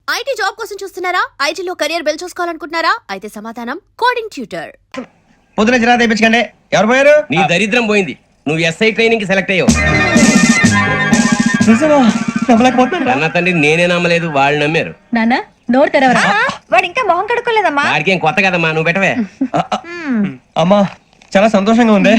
IT job కోసం చూస్తున్నారా? ఐటీలో కెరియర్ బిల్డ్ చూసుకోవాలనుకుంటున్నారా? అయితే సమాధానం కోడింగ్ ట్యూటర్. పొద్దున జిరా తెప్పించకండి. ఎవరు పోయారు? నీ దరిద్రం పోయింది. నువ్వు ఎస్ఐ ట్రైనింగ్ కి సెలెక్ట్ అయ్యావు. అన్న తండ్రి నేనే నమ్మలేదు, వాళ్ళు నమ్మారు. నాన్న నోరు తెరవరా. వాడు ఇంకా మొహం కడుక్కోలేదమ్మా. వాడికి ఏం కొత్త కదమ్మా, నువ్వు పెట్టవే. అమ్మా చాలా సంతోషంగా ఉంది.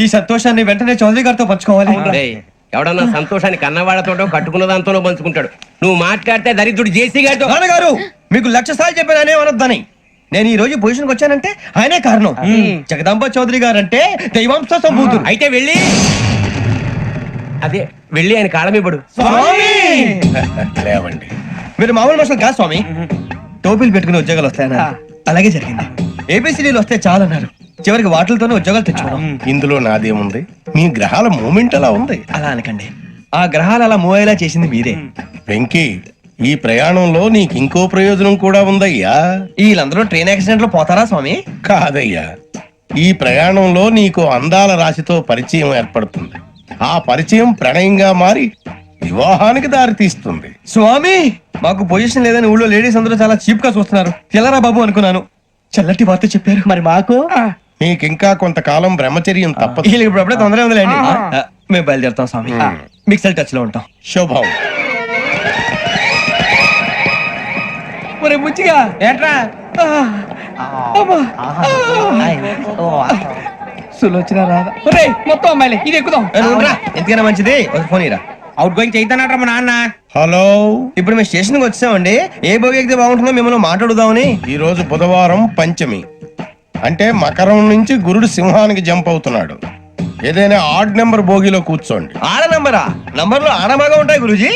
ఈ సంతోషాన్ని వెంటనే చౌదరి గారితో పంచుకోవాలి. రేయ్, ఎవడన్నా సంతోషాన్ని కన్నవాళ్లతోటో కట్టుకున్న దాంతోనో పంచుకుంటాడు. నువ్వు మాట్లాడితే దరిద్రుడు జేసీ గారితో. నాన్నగారు మీకు 1,00,000 సార్లు చెప్పాననే అనొద్దని. నేను ఈ రోజు పొజిషన్కి వచ్చానంటే ఆయనే కారణం. జగదాంబ చౌదరి గారు అంటే దైవాంశ సంభూతుడు. అయితే వెళ్ళి ఆయన కాళ్ళ మీద పడు. లేవండి. మీరు మామూలు మనుషులు కాదు స్వామి. టోపీలు పెట్టుకుని ఉద్యోగాలు వస్తాయన్నారు, అలాగే జరిగింది. ఏబిసిడీలు వస్తే చాలన్నారు, చివరికి వాటిలతోనే ఉద్యోగాలు తెచ్చుకోవడం. ఇందులో నాదేముంది? మీ గ్రహాల మూమెంట్ అలా ఉంది. అలా అనకండి, ఆ గ్రహాలు అలా మూవ్ అయ్యేలా చేసింది మీరే. వెంకీ, ఈ ప్రయాణంలో నీకు ఇంకో ప్రయోజనం కూడా ఉందయ్యా. వీళ్ళందరూ ట్రైన్ యాక్సిడెంట్ లో పోతారా స్వామి? కాదయ్యా, ఈ ప్రయాణంలో నీకు అందాల రాశితో పరిచయం ఏర్పడుతుంది. ఆ పరిచయం ప్రణయంగా మారి వివాహానికి దారి తీస్తుంది. స్వామి మాకు పొజిషన్ లేదని ఊళ్ళో లేడీస్ అందరూ చాలా చీప్ గా చూస్తున్నారు. తెల్లరా బాబు అనుకున్నాను, చల్లటి వార్త చెప్పారు. మరి మాకు నీకింకా కొంతకాలం బ్రహ్మచర్యం తప్పదు. వీళ్ళకి ఇప్పుడు అప్పుడే తొందరగా ఉందిలేండి. మేము బయలుదేరుతాం స్వామి. మిక్సెల్ టచ్ లో ఉంటాం. శుభం. ముచ్చిగా ఏట్రా సులోచన రాదా? మొత్తం అమ్మాయిలే, ఇది ఎక్కుదాం. ఎందుకైనా మంచిది ఫోన్ ఇరా. అవుట్ గోయింగ్ చేద్దానట్రా మా నాన్న. హలో, ఇప్పుడు మేము స్టేషన్ కి వచ్చామండి. ఏ బోగి ఎక్కితే బాగుంటుందో మిమ్మల్ని మాట్లాడుదామని. ఈ రోజు బుధవారం పంచమి, అంటే మకరం నుంచి గురుడు సింహానికి జంప్ అవుతున్నాడు. ఏదైనా ఆడ్ నెంబర్ బోగిలో కూర్చోండి. ఆడ నంబరా? నంబర్లు ఆడబాగా ఉంటాయి గురూజీ.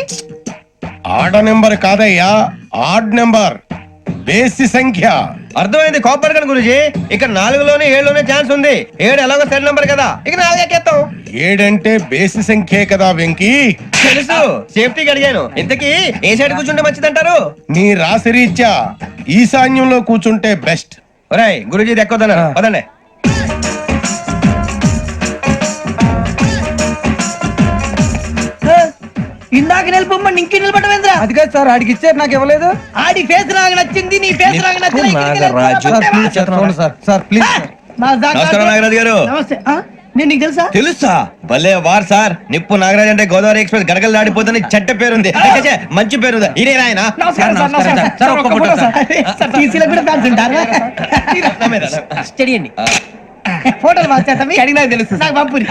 ఆడ నెంబర్ కాదయ్యా, ఆడ్ నెంబర్, బేసి సంఖ్య. అర్థమైంది, కాపర్ కానీ గురూజీ. ఇక్కడ 4లోనే 7లోనే ఛాన్స్ ఉంది. 7 ఎలాగో సెడ్ నంబర్ కదా, ఇక 4 ఎక్కేస్తాం. 7 అంటే బేసి సంఖ్యే కదా వెంకీ. తెలుసు, సేఫ్టీకి అడిగాను. ఇంతకీ ఏ సైడ్ కూర్చుంటే మంచిదంటారు? నీ రాశి రీత్యా ఈశాన్యంలో కూర్చుంటే బెస్ట్. ఒరేయ్ గురూజీ దెక్కొద్దన్నారు, పదండి. ఇందాక నిలబొమ్మని ఇంకే నిలబడమేంద్రా? అది కాదు సార్, ఆడికి ఇచ్చారు, నాకు ఇవ్వలేదు. ఆడి ఫేస్ నాకు నచ్చింది, నీ ఫేస్ నాకు నచ్చింది. నమస్కారం నాగరాజు గారు. నమస్తే. నేను నీకు తెలుసా? తెలుసా? భలే వార్ సార్. నిప్పు నాగరాజ్ అంటే గోదావరి ఎక్స్ప్రెస్ గడగలు దాడిపోతుంది చెట్ట పేరుంది. మంచి పేరుంది. ఇదే ఆయన ఫోటోలు తెలుసు నాకు పంపుని.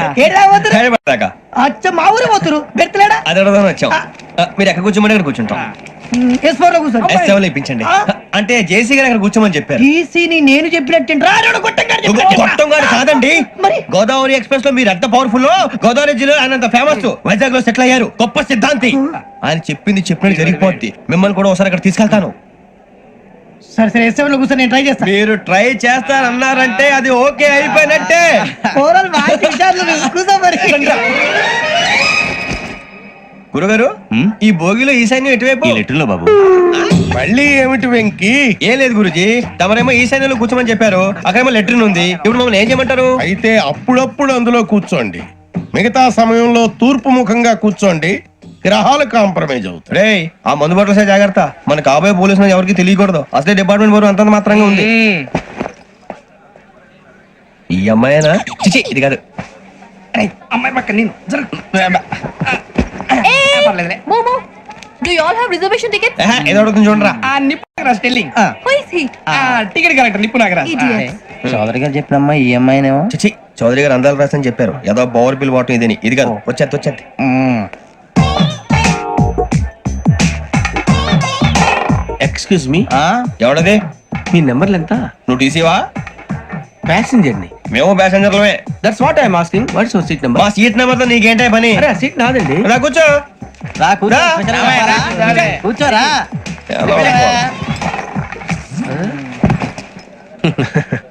అచ్చ మా ఊరు పోతురు బెర్తలేడా? అది అడగదామని వచ్చాం. మీరు ఎక్కడ కూర్చోమని అక్కడ కూర్చుంటాం. S4 లో కూర్చోండి. S7 లో ఇప్పించండి. అంటే జేసీ గారు అక్కడ కూర్చోమని చెప్పారు. టీసీని నేను చెప్పినట్టు గొట్టం గారు కాదండి, గోదావరి ఎక్స్ప్రెస్ లో మీరు ఎంత పవర్ఫుల్. గోదావరి జిల్లా ఆయన ఫేమస్. వైజాగ్ లో సెటిల్ అయ్యారు, గొప్ప సిద్ధాంతి. ఆయన చెప్పింది చెప్పినట్టు జరిగిపోద్ది. మిమ్మల్ని కూడా ఒకసారి అక్కడ తీసుకెళ్తాను. సరే సరే, S7 లో కూర్చొని నేను ట్రై చేస్తాను. మీరు ట్రై చేస్తారన్నారంటే అది ఓకే అయిపోయినట్టే. గురుగారు, ఈ భోగిలో ఈశాన్యం ఎటువైపు? లెటర్లో బాబు. మళ్ళీ ఏమిటి వెంకీ? ఏం లేదు గురుజీ, తమరేమో ఈశాన్యంలో కూర్చోమని చెప్పారు, అక్కడేమో లెటర్ ఉంది. ఇప్పుడు మమ్మల్ని ఏం చేయమంటారు? అయితే అప్పుడప్పుడు అందులో కూర్చోండి, మిగతా సమయంలో తూర్పు ముఖంగా కూర్చోండి. గ్రహాలు కాంప్రమైజ్ అవుతాయి. రే, ఆ మందు బట్టలసే జాగ్రత్త. మన కాబోయే పోలీసులు ఎవరికి తెలియకూడదు. అసలే డిపార్ట్మెంట్ బోర్ అంత మాత్రంగా ఉంది. ఈ అమ్మాయినా? చిచి, ఇది కాదు. అమ్మాయి పక్క నేను Momo, do you all have reservation tickets? ఏదో అడుగుతుంది చూడరా. నిప్పు Nagaraj telling. Who is he? Ticket correct, నిప్పు నాగరాజ్. చౌదరి గారు చెప్పినమ్మా ఈ అమ్మాయినేమో. చిచి, చౌదరి గారు అందాలు రాసని చెప్పారు. ఏదో పవర్ బిల్ వాటం ఇదని. ఇది కాదు, వచ్చేది. Excuse me, ఎవడది? మీ నెంబర్లు ఎంత? నువ్వు టీసీవా? ప్యాసింజర్ ని. మేము ప్యాసెంజర్లమే. That's what I'm asking. What's your seat number? మా సీట్ నెంబర్ తో నీకేంటే పని? అరే సీట్ నాదండి. రా కూర్చో. కూర్చోరా.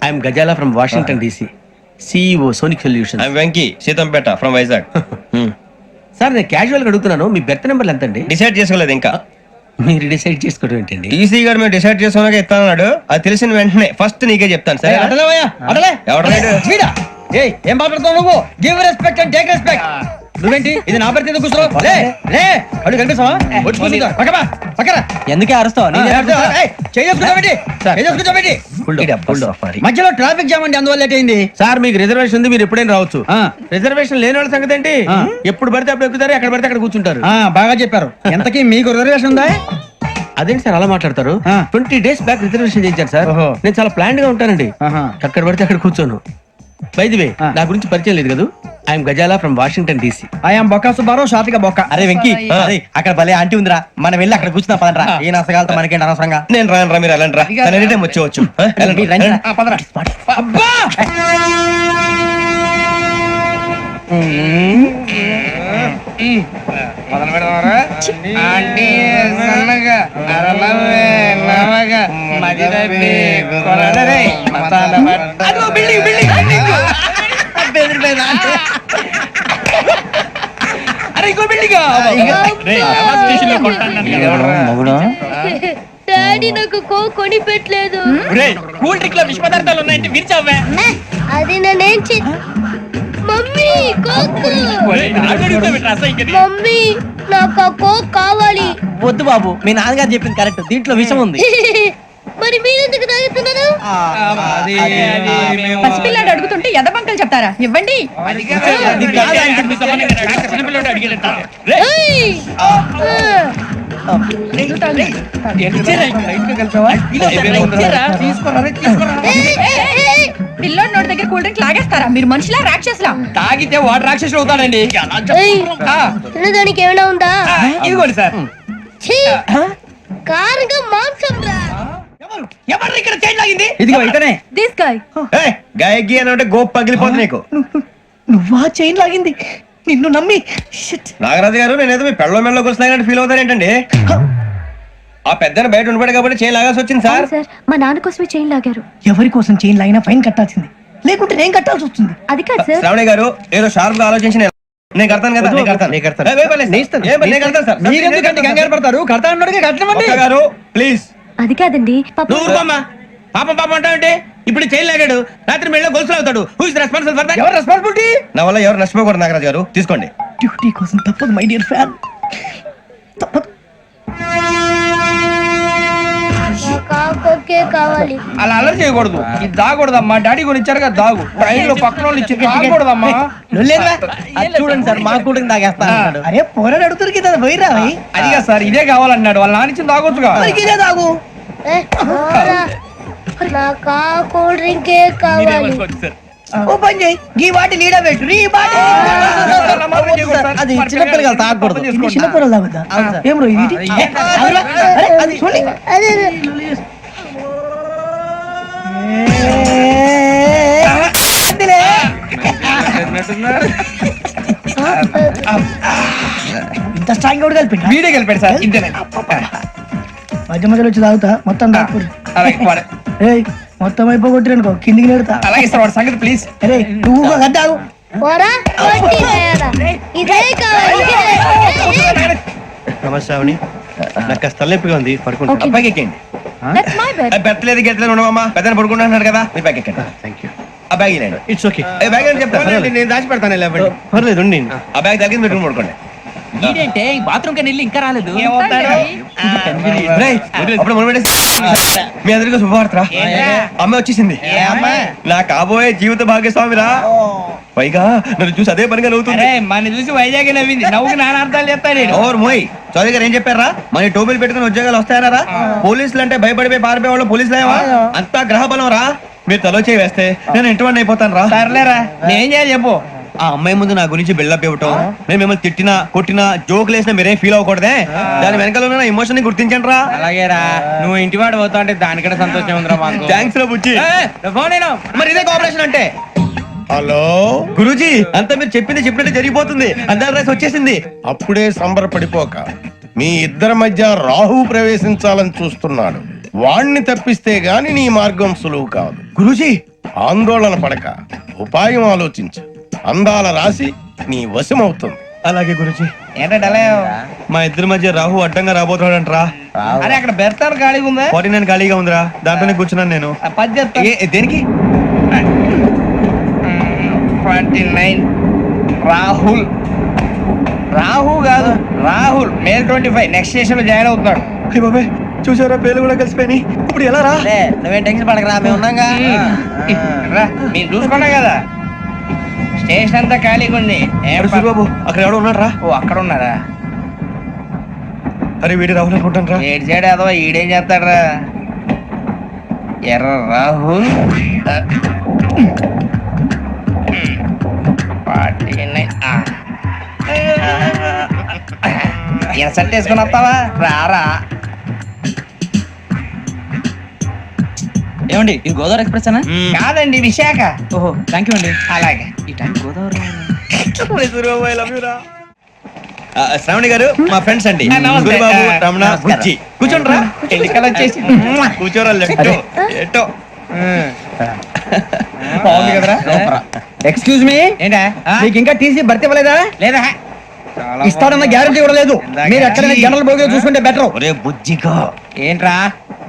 I'm Ghazala from Washington DC, CEO sonic solution. I'm Venky, Seethampeta from Vizag. Sir నేను క్యాజువల్ గా అడుగుతున్నాను, మీ బెర్త్ నెంబర్లు ఎంత అండి? డిసైడ్ చేసుకోలేదు ఇంకా. మీరు డిసైడ్ చేసుకోవడం ఏంటండి? టీసీ గారు మేము డిసైడ్ చేసుకున్నాక ఇస్తానన్నాడు. అది తెలిసిన వెంటనే ఫస్ట్ నీకే చెప్తాను. సరే ఎవరు? ఏం మాట్లాడుతావు నువ్వు? Give respect and take respect. నువ్వేంటి ఇది నా పరిస్థితి కూర్చో లే లే అడుగు కనిపిస్తావా వచ్చి కూర్చుంటా పక్కమా పక్కరా ఎందుకే అరుస్తావు మధ్యలో ట్రాఫిక్ జామ్ అండి అందువల్ల లేట్ అయింది. సార్ మీకు రిజర్వేషన్ ఉంది, మీరు ఎప్పుడైనా రావచ్చు. రిజర్వేషన్ లేని వాళ్ళ సంగతి ఏంటి? ఎప్పుడు పడితే అప్పుడు ఎక్కుతారు, ఎక్కడ పడితే అక్కడ కూర్చుంటారు. బాగా చెప్పారు. ఎంతకీ మీకు రిజర్వేషన్ ఉందా? అదేంటి సార్ అలా మాట్లాడతారు? 20 days బ్యాక్ రిజర్వేషన్ చేయించారు సార్. నేను చాలా ప్లాన్డ్ గా ఉంటానండి. అక్కడ పడితే అక్కడ కూర్చోను. బై ది వే, నా గురించి పరిచయం లేదు కదా. I'm Ghazala from Washington DC. I'm Bokka Subbarao, షాతిక బొక్క. అరే వెంకీ, అరే అక్కడ భలే ఆంటీ ఉందిరా, మనం వెళ్ళి అక్కడ కూర్చున్నా పదరా. ఏ నసగాలతో మనకేంటి అనవసరంగా. నేను రాను రా, మీరు వెళ్ళండి రా. తను ఎనీ టైం వచ్చేవచ్చు. మీరు రండి రా. అబ్బా అరే ఇంకో బిల్డింగ్ మగుడు డాడీ నాకు కొని పెట్టలేదు. కూల్ డ్రింక్ లో విష పదార్థాలు ఉన్నాయంటే విరిచావే. అది నేనేం మమ్మీ కోక్. మమ్మీ నాకు ఆ కోక్ కావాలి. వద్దు బాబు, మీ నాన్నగారు చెప్పింది కరెక్ట్, దీంట్లో విషయం ఉంది. మరి మీరెందుకు తాగుతున్నారు? పసిపిల్లాడు అడుగుతుంటే ఎదబంకలు చెప్తారా? ఇవ్వండి. ఏయ్! పిల్లోడి నోటి దగ్గర కూల్ డ్రింక్ లాగేస్తారా? మీరు మనుషులా రాక్షసులా? తాగితే వాడు రాక్షసుడు అవుతాడండి. ఏయ్! తినడానికి ఏమైనా ఉందా? ఇదిగోండి సార్. ఛీ! కారంగా మాంసం రా. ఎవరు ఇక్కడ చైన్ లాగింది? ఇదిగో ఇతనే. This guy. గాయకి అని అంటే గోప్ పగిలిపోతుంది నీకు. నువ్వా చైన్ లాగింది? నిన్ను నమ్మి నాగరాజు గారు, నేనేదో మీ పెళ్ళ మెళ్ళ గురిసినట్టు ఫీల్ అవుతారు ఏంటండి? ఆ పెద్దని బయట ఉండిపోయాడు కాబట్టి చేయి లాగాల్సి వచ్చింది సార్. సార్ మా నాన్న కోసమే చైన్ లాగారు. ఎవరి కోసం చైన్ లాగినా ఫైన్ కట్టాల్సింది, లేకుంటే నేను కట్టాల్సి వస్తుంది. అది కాదు సార్. శ్రావణి గారు ఏదో షార్ప్ గా ఆలోచించి నేను కడతాను కదా. నేను కడతాను. నేను కడతాను సార్. మీరెందుకంటే కంగారు పడతారు? కడతా అన్నాడుగా కట్టమండి. ఒక్క గారు ప్లీజ్. అది కాదండి నువ్వు ఊరుకోమ్మా. పాపం పాపం అంటావంటే ఇప్పుడు చైన్ లాగాడు, రాత్రి మెళ్ళ గొలుసులు అవుతాడు. Who is responsible for that? ఎవరు రెస్పాన్సిబిలిటీ? నా వల్ల ఎవరు నష్టపోకూడదు నాగరాజు గారు, తీసుకోండి. డ్యూటీ కోసం తప్పదు మై డియర్ ఫ్యాన్, తప్పదు. కోకే కావాలి. అలా అల్లరి చేయకూడదు. ఇది దాగకూడదమ్మా. డాడీ కూడా ఇచ్చారు కదా దాగు. ట్రైన్ లో పక్కన వాళ్ళు ఇచ్చి దాగకూడదమ్మా. చూడండి సార్, మా కూడా తాగేస్తా అన్నాడు. అరే పోరాడు అడుగుతారు కదా పోయిరా. అదిగా సార్, ఇదే కావాలన్నాడు. వాళ్ళ నాన్న ఇచ్చింది తాగొచ్చుగా. ఇదే తాగు. నాకు ఆ కూల్ డ్రింకే కావాలి. ఓ పని చేయి, ఈ వాటి లీడ పెట్టు. ఈ వాటి అది చిన్నపిల్లలు తాగకూడదు. చిన్నపిల్లలు తాగుతా. ఏం రో ఇది? అది చూడండి. అదే ఇంత స్ట్రాంగ్ కూడా కలిపి వీడే కలిపాడు సార్. ఇంతేనే మధ్య మధ్యలో వచ్చి తాగుతా మొత్తం తాగుతారు. మొత్తం అయిపోగొట్టిరనుకో కిందికి నేడుతా. అలాగే సార్, వాడి సంగతి ప్లీజ్. అరే నువ్వు తాగు. పోరా కొట్టి తయారా. ఇదే కావాలి. నమస్తే శ్రావణి, నాకు కాస్త తలెప్పిగా ఉంది, పడుకుంటా. Okay. బ్యాగ్ ఎక్కండి. That's my bed. పెట్టలేదు గెట్టలేదు ఉండవమ్మా. పెద్దని పడుకుంటున్నాడు కదా, మీరు బ్యాగ్ ఎక్కండి. Thank you. ఆ బ్యాగ్ ఇలాండి. It's okay. బ్యాగ్ అని చెప్తాను, నేను దాచి పెడతాను. పర్లేదు ఉండి. ఆ బ్యాగ్ తగ్గింది పెట్టుకుని పడుకోండి. ఏంటంటే బాత్రూమ్ కని ఇంకా రాలేదు. రేయ్, అప్పుడు మొదలు పెట్టేసి మీ అందరికీ శుభవార్తరా. అమ్మ వచ్చేసింది. నా కాబోయే జీవిత భాగ్యస్వామిరా. పైగా నన్ను చూసి అదే పనిగా నవ్వుతుంది. మన చూసి వైజాగ్ నవ్వింది. నవ్వుకి నాన్న అర్థాలు చెప్తాను. ఓర్ మోయ్, చౌదరి గారు ఏం చెప్పారా? మన టోబీలు పెట్టుకుని ఉద్యోగాలు వస్తాయనరా? పోలీసులు అంటే భయపడిపోయి పారిపోయే వాళ్ళు పోలీసులు ఏవా? అంతా గ్రహ బలం రా. మీరు తలో చేయి వేస్తే నేను ఇంటివాడిని అయిపోతాను రా. సర్లేరా, నేను చేయాలి చెప్పు. ఆ అమ్మాయి ముందు నా గురించి బిల్డప్ ఇవ్వటం, నేను మిమ్మల్ని తిట్టినా కొట్టినా జోకులు వేసినా మీరేం ఫీల్ అవ్వకూడదే. దాని వెనకాల ఉన్న ఎమోషన్ ని గుర్తించండి రా. అలాగేరా, నువ్వు ఇంటి వాడు పోతా అంటే దానికంటే సంతోషం ఉందిరా మాకు. థ్యాంక్స్ రా బుజ్జి. మరి ఇదే కోఆపరేషన్ అంటే. హలో గురూజీ, అంతా మీరు చెప్పింది చెప్పినట్టు జరిగిపోతుంది. అందాల రైస్ వచ్చేసింది. అప్పుడే సంబరపడిపోక, మీ ఇద్దరి మధ్య రాహు ప్రవేశించాలని చూస్తున్నాడు. వాణ్ణి తప్పిస్తే గాని నీ మార్గం సులువు కాదు. గురూజీ, ఆందోళన పడక, ఉపాయం ఆలోచించు. అందాల రాశి నీ వశమవుతుంది. అలాగే గురూజీ. ఏంటంటే మా ఇద్దరి మధ్య రాహు అడ్డంగా రాబోతున్నాడంట్రా. అరే అక్కడ బెర్తాను ఖాళీగా ఉందా? 49 ఖాళీగా ఉందిరా, దాంట్లోనే కూర్చున్నాను నేను. దేనికి? 29 రాహుల్ రాహు కాదు రాహుల్ మే 25 నెక్స్ట్ స్టేషన్ లో జాయిన్ అవుతున్నాడు. బాబాయ్ చూసారా పేర్లు కూడా కలిసిపోయి ఇప్పుడు ఎలా రా? నువ్వేం టెన్షన్ పడకరా, మేము ఉన్నాగా. రా, మీరు చూసుకున్నా కదా స్టేషన్ అంతా ఖాళీగా ఉంది. బాబు అక్కడ ఎవడో ఉన్నాడు రా. ఓ అక్కడ ఉన్నారా? అరే వీడి రాహుల్ అనుకుంటాను రా. ఏడు సైడ్ అదో ఈడేం చేస్తాడరా? ఎర్ర రాహుల్ 49. ఈయన సెట్ వేసుకుని వస్తావా? రారా. ఏమండి ఇది గోదావరి ఎక్స్ప్రెస్ అనా? కాదండి విశాఖ. ఓహో థ్యాంక్ యూ అండి. అలాగే. ఈ టైం గోదావరి శ్రావణి గారు మా ఫ్రెండ్స్ అండి. నమస్తే. గురుబాబు, రమణ, నమస్కారం. బుజ్జి. కూర్చోండి రా. ఎన్నికలు వచ్చేసి కూర్చోరా లెఫ్ట్ ఎటో. బాగుంది కదరా? ఎక్స్క్యూజ్ మీ, ఏంటా? మీకు ఇంకా టీసీ భర్తీ ఇవ్వలేదా? లేదా ఇస్తాడన్న గ్యారంటీ కూడా లేదు. మీరు ఎక్కడైనా జనరల్ బోగిలో చూసుకుంటే బెటర్. ఒరే బుజ్జిగా ఏంట్రా?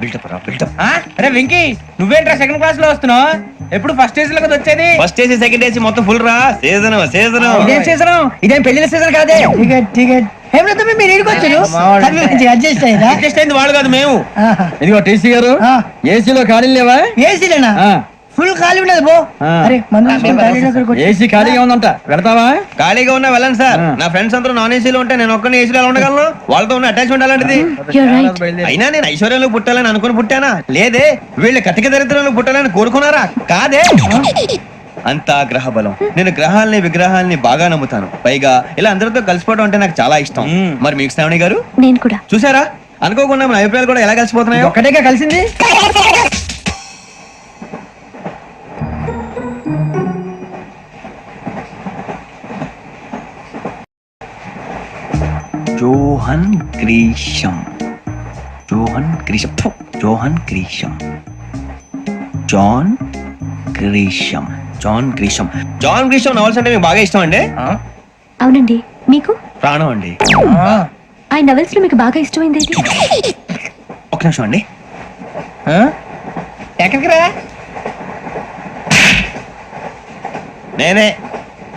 బిల్డప్ రా బిల్డప్. అరే వెంకీ, నువ్వేంట్రా సెకండ్ క్లాస్ లో వస్తున్నావు? ఎప్పుడు ఫస్ట్ ఏజ్ లో కదా వచ్చేది? ఫస్ట్ ఏసీ సెకండ్ ఏసీ మొత్తం ఫుల్ రా. Season season. ఇదేం సీజన్? ఇదేం పెళ్లిన సీజన్ కాదే. టికెట్ టికెట్ ఏమిటో మీరు ఇడికొచ్చారు. అడ్జస్ట్ అయ్యారా? అడ్జస్ట్ అయింది వాళ్ళు కాదు మేము. ఇదిగో టీసీ గారు, ఏసీలో ఖాళీ లేవా? ఏసీలేనా? ఫుల్ ఖాళీ ఉండదు బో. అరే ఏసీ ఖాళీగా ఉందంట, వెళ్తావా? ఖాళీగా ఉన్నా వెళ్ళండి సార్. నా ఫ్రెండ్స్ అందరూ నాన్ ఏసీలో ఉంటే నేను ఒక్కనే ఏసీలో ఎలా ఉండగలను? వాళ్ళతో ఉన్న అటాచ్మెంట్ అలాంటిది. అయినా నేను ఐశ్వర్యంలో పుట్టాలని అనుకుని పుట్టానా? లేదే. వీళ్ళ కటిక దరిద్రంలో పుట్టాలని కోరుకున్నారా? కాదే. అంతా గ్రహ బలం. నేను గ్రహాలని విగ్రహాలని బాగా నమ్ముతాను. పైగా ఇలా అందరితో కలిసిపోవడం అంటే నాకు చాలా ఇష్టం. మరి మీకు శ్రావణి గారు? నేను కూడా. చూసారా, అనుకోకుండా మన అభిప్రాయాలు కూడా ఎలా కలిసిపోతున్నాయో. ఒక్కటేగా కలిసింది. జోహన్ గ్రీషం, జోహన్ గ్రీషం, ఫు, Johan Grisham, John Grisham, John Grisham. John Grisham novels అంటే మీకు బాగా ఇష్టం అండి? అవునండి. మీకు? ప్రాణం అండి. ఆ నవెల్స్ లో మీకు బాగా ఇష్టమైంది ఏంటి? ఒక నిమిషం అండి. ఎక్కడికి రా? నేనే.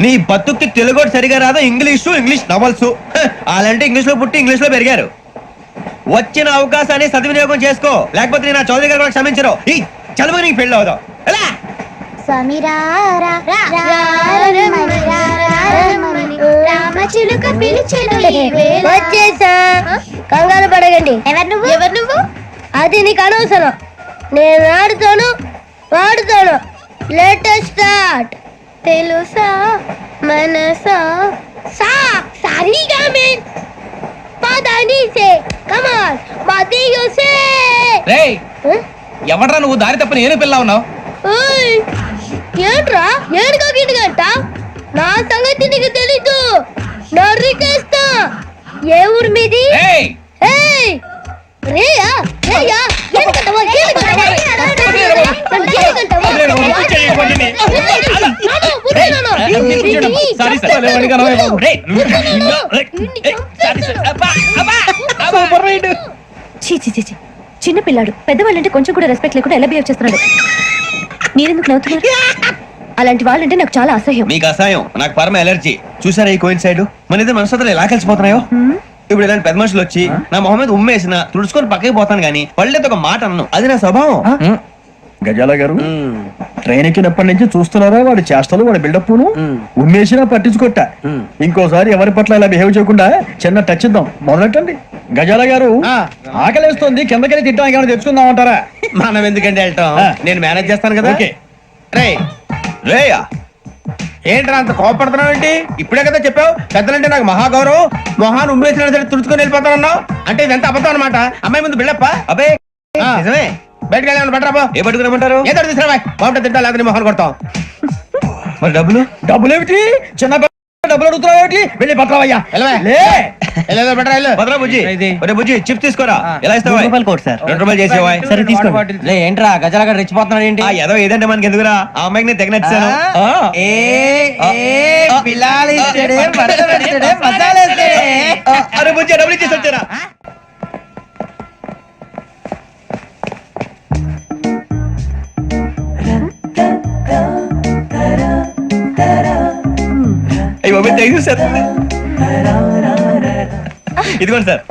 నీ బతుక్కి తెలుగు కూడా సరిగా రాదు. English novels. అలాంటి ఇంగ్లీష్ లో పుట్టి ఇంగ్లీష్ లో పెరిగారు. వచ్చిన అవకాశాన్ని సద్వినియోగం చేసుకో, లేకపోతే నేను నా చౌదరి గారు కూడా క్షమించరు. ఈ చదువు నీకు పెళ్ళి అవుదాం. ఎలా? వచ్చేసా, కంగారు పడగండి. ఎవరు నువ్వు? అది నీకు అనవసరం. నేను ఆడుతాను వాడుతాను. Latest start. తెలుసా మనసా సా సారీగా మే పదని సే కమాన్ మదియో సే. రేయ్, ఎవడ్రా నువ్వు? దారి తప్పని ఏను పిల్ల ఉన్నావు? ఓయ్ ఏంట్రా ఏడుగా గిట్టుగంట? నా సంగతి నీకు తెలీదు. నరికేస్తా. ఏ ఊరు మీది? రేయ్, ఏయ్ రేయా రేయా ఏడుకంటావా? చీ చీ చీ చీ. చిన్న పిల్లాడు. పెద్దవాళ్ళంటే కొంచెం కూడా రెస్పెక్ట్ లేకుండా ఎలా బిహేవ్ చేస్తున్నాడు. మీరెందుకు నవ్వుతున్నారు? అలాంటి వాళ్ళంటే నాకు చాలా అసహ్యం. మీకు అసహాయం, నాకు పరమ ఎలర్జీ. చూసారా ఈ కోయిన్ సైడ్? మన ఇద్దరు మనసులు ఎలా కలిసిపోతున్నాయో. ఇప్పుడు ఇలాంటి పెద్ద మనుషులు వచ్చి నా మొహం మీద ఉమ్మేసిన తుడుచుకొని పక్కకి పోతాను గానీ వాళ్ళతో ఒక మాట అన్ను. అది నా స్వభావం. గజాల గారు, ట్రైన్ ఎక్కినప్పటి నుంచి చూస్తున్నారా వాడి చేష్టలు, వాడి బిల్డప్ ఉమ్మేసినా పట్టించుకోట. ఇంకోసారి ఎవరి పట్ల ఇలా బిహేవ్ చేయకుండా చిన్న టచ్ ఇద్దాం. మొదలెట్టండి. గజాల గారు, ఆకలేస్తుంది, కిందకెళ్ళి తిట్టానికి ఏమైనా తెచ్చుకుందాం అంటారా? మనం ఎందుకంటే వెళ్తాం, నేను మేనేజ్ చేస్తాను కదా. ఓకే. రేయ్ రేయా, ఏంట్రా అంత కోపడుతున్నావు ఏంటి? ఇప్పుడే కదా చెప్పావు పెద్దలంటే నాకు మహాగౌరవం, మొహాన్ని ఉమ్మేసిన సరే తుడుచుకొని వెళ్ళిపోతానన్నావు. అంటే ఇదంతా అబద్ధం అనమాట. అమ్మాయి ముందు బిళ్ళప్ప. అబ్బే నిజమే. బయటకు వెళ్ళి బెటరా. ఏ పట్టుకురమ్మంటారు? ఏదో తీసుకురా. బాగుంటుంది తింటా, లేకపోతే మొహాన్ని కొడతాం. మరి డబ్బులు? డబ్బులు ఏమిటి? చిన్న డబ్బులు అడుగుతున్నావు ఏమిటి? వెళ్ళి పట్టరావయ్యా. భద్రా బుజ్జి, ఒరే బుజ్జి చిప్స్ తీసుకోరా. ఎలా ఇస్తావా? ₹2 చేసేవా? సరే తీసుకోండి. ఏంట్రా గజాలగా రెచ్చిపోతున్నాడు ఏంటి? ఏదో ఏదంటే మనకి ఎందుకురా? ఆ అమ్మాయికి నేను తెగ నచ్చాను. అరే బుజ్జి డబ్బులు ఇచ్చేసి వచ్చారా? అయ్యి బాబు థ్యాంక్ యూ సార్. ఇదిగోండి సార్.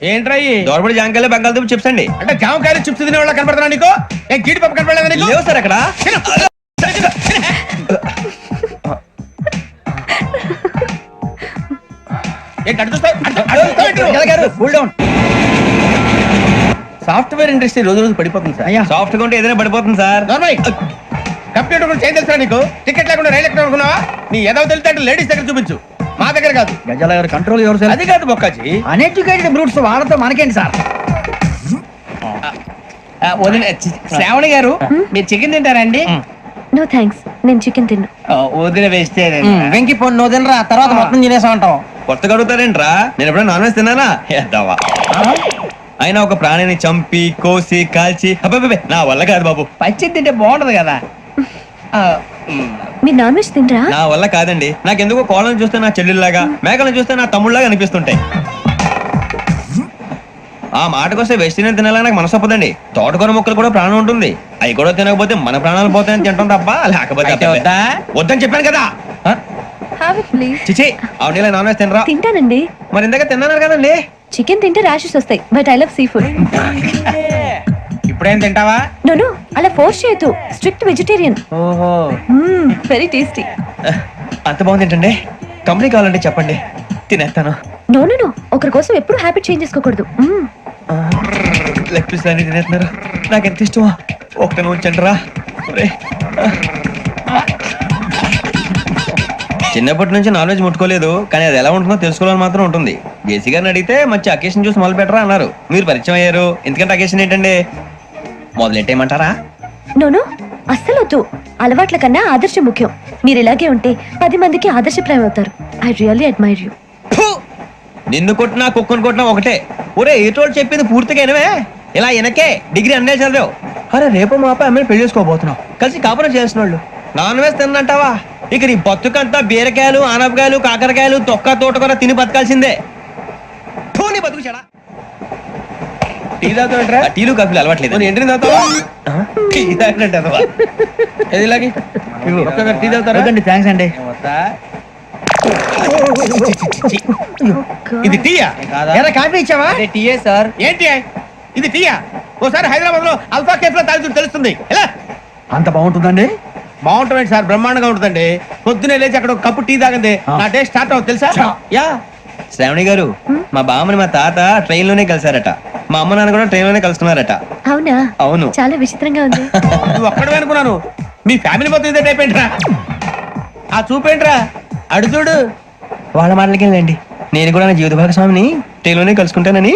ఏంట్రా దోరబడి జాంకాయలు బంగాళదుంప చిప్స్ అండి. అంటే జామకాయలు చిప్స్ తినే వాళ్ళ కనపడుతున్నా నీకు? ఏ జీడిపప్పు కనపడలేదా నీకు? లేవు సార్ అక్కడ. ఏంటి అటు చూస్తావ్? Cool down. సాఫ్ట్వేర్ ఇండస్ట్రీ రోజు రోజు పడిపోతుంది సార్. సాఫ్ట్ గా ఉంటే ఏదైనా పడిపోతుంది సార్. కంప్యూటర్ గురించి ఏం తెలుసా నీకు? టికెట్ లేకుండా రైలు ఎక్కడ అనుకున్నావా? నీ ఏదో తెలితే లేడీస్ దగ్గర చూపించు, మా దగ్గర కాదు. గజాల గారు కంట్రోల్ ఎవరు సార్? అది కాదు బొక్కాజీ. అన్ఎడ్యుకేటెడ్ బ్రూట్స్ వాళ్ళతో మనకేంటి సార్? శ్రావణి గారు మీరు చికెన్ తింటారండి? నో థ్యాంక్స్, నేను చికెన్ తిన్నా. వదిన వేస్తే వెంకి పొన్ను నువ్వు తినరా, తర్వాత మొత్తం తినేసా ఉంటాం. కొత్తగా అడుగుతారేంట్రా? నేను ఎప్పుడైనా నాన్ వెజ్ తిన్నానా? ఎద్దావా. అయినా ఒక ప్రాణిని చంపి కోసి కాల్చి అబ్బబ్బే నా వల్ల కాదు బాబు. పచ్చి తింటే బాగుంటది కదా. మీరు నాన్ వెజ్ తినరా? నా వల్ల కాదండి. నాకెందుకో కోళ్ళని చూస్తే నా చెల్లెల్లాగా, మేకలను చూస్తే నా తమ్ముళ్ళలాగా అనిపిస్తుంటాయి. ఆ మాటకొస్తే వెస్టిరియన్ తినాలని నాకు మనసు ఒప్పదండి. తోటకూర మొక్కలు కూడా ప్రాణం ఉంటుంది. అవి కూడా తినకపోతే మన ప్రాణాలు పోతాయని తింటాం తప్ప లేకపోతే వద్దా? వద్దని చెప్పాను కదా. Have it please. చిచి అవునీ నాన్ వెజ్ తినరా? తింటానండి. మరి ఇందాక తిన్నాను కదండి. చికెన్ తింటే ర్యాషెస్ వస్తాయి, but I love sea food. ఇప్పుడేం తింటావా? నో అలా ఫోర్స్ చేయొద్దు. Strict vegetarian. ఓహో, వెరీ టేస్టీ. అంత బాగుంది ఏంటండి? కంపెనీ కావాలంటే చెప్పండి, తినేస్తాను. నో ఒకరి కోసం ఎప్పుడు హ్యాబిట్ చేంజ్ చేసుకోకూడదు. లెగ్ పీస్ అన్ని తినేస్తున్నారు. నాకు ఎంత ఇష్టమో ఒకటి ఉంచండి రా. చిన్నప్పటి నుంచి నాన్ వెజ్ ముట్టుకోలేదు, కానీ అది ఎలా ఉంటుందో తెలుసుకోవాలని మాత్రం ఉంటుంది. జేసీ గారిని అడిగితే మంచి అకేషన్ చూసి మొదలు పెట్టరా అన్నారు. మీరు పరిచయం అయ్యారు, ఎందుకంటే అకేషన్ ఏంటండి? మొదలెట్టేయమంటారా? నో అస్సలు వద్దు. అలవాట్ల కన్నా ఆదర్శం ముఖ్యం. మీరు ఇలాగే ఉంటే 10 మందికి ఆదర్శప్రాయం అవుతారు. I really admire you. నిన్ను కొట్టినా కుక్కను కొట్టినా ఒకటే. ఒరే ఏటోళ్ళు చెప్పింది పూర్తిగా వినవే. ఇలా వెనకే డిగ్రీ అన్నే చదివావు. అరే రేపు మా అబ్బాయి అమ్మని పెళ్లి చేసుకోబోతున్నావు, కలిసి కాపురం చేసిన వాళ్ళు నాన్ వెజ్ తిన్నంటావా? ఇక నీ బతుకంతా బీరకాయలు, ఆనపకాయలు, కాకరకాయలు, తొక్క తోట కూడా తిని బతకాల్సిందే. నీ బతుకు చెడా. టీ తాగుతావేంట్రా? టీలు కాఫీలు అలవాట్లేదు. ఏంటి తాగుతావా? టీ తాగినట్టు అదవా. ఏది ఇలాగే ఒక్కొక్క టీ తాగుతారా? థ్యాంక్స్ అండి. ఇది టీయా? ఎరా కాఫీ ఇచ్చావా? టీయే సార్. ఏంటి ఇది టీయా? ఓసారి హైదరాబాద్ లో అల్ఫా కేఫ్ లో తాగుతూ తెలుస్తుంది. ఎలా అంత బాగుంటుందండి? బాగుంటుంది సార్, బ్రహ్మాండంగా ఉంటుందండి. పొద్దునే లేచి అక్కడ ఒక కప్పు టీ తాగింది నా డే స్టార్ట్ అవుతుంది తెలుసా? యా శ్రావణి గారు, మా బామ్మని మా తాత ట్రైన్ లోనే కలిసారట. మా అమ్మ నాన్న కూడా ట్రైన్ లోనే కలుసుకున్నారట. అవునా? అవును. చాలా విచిత్రంగా ఉంది. నువ్వు ఒక్కడే అనుకున్నాను, మీ ఫ్యామిలీ మొత్తం ఇదే టైప్ ఏంట్రా? ఆ చూపేంట్రా అడు చూడు. వాళ్ళ మాటలకి వెళ్ళండి. నేను కూడా నా జీవిత భాగస్వామిని ట్రైన్ లోనే కలుసుకుంటానని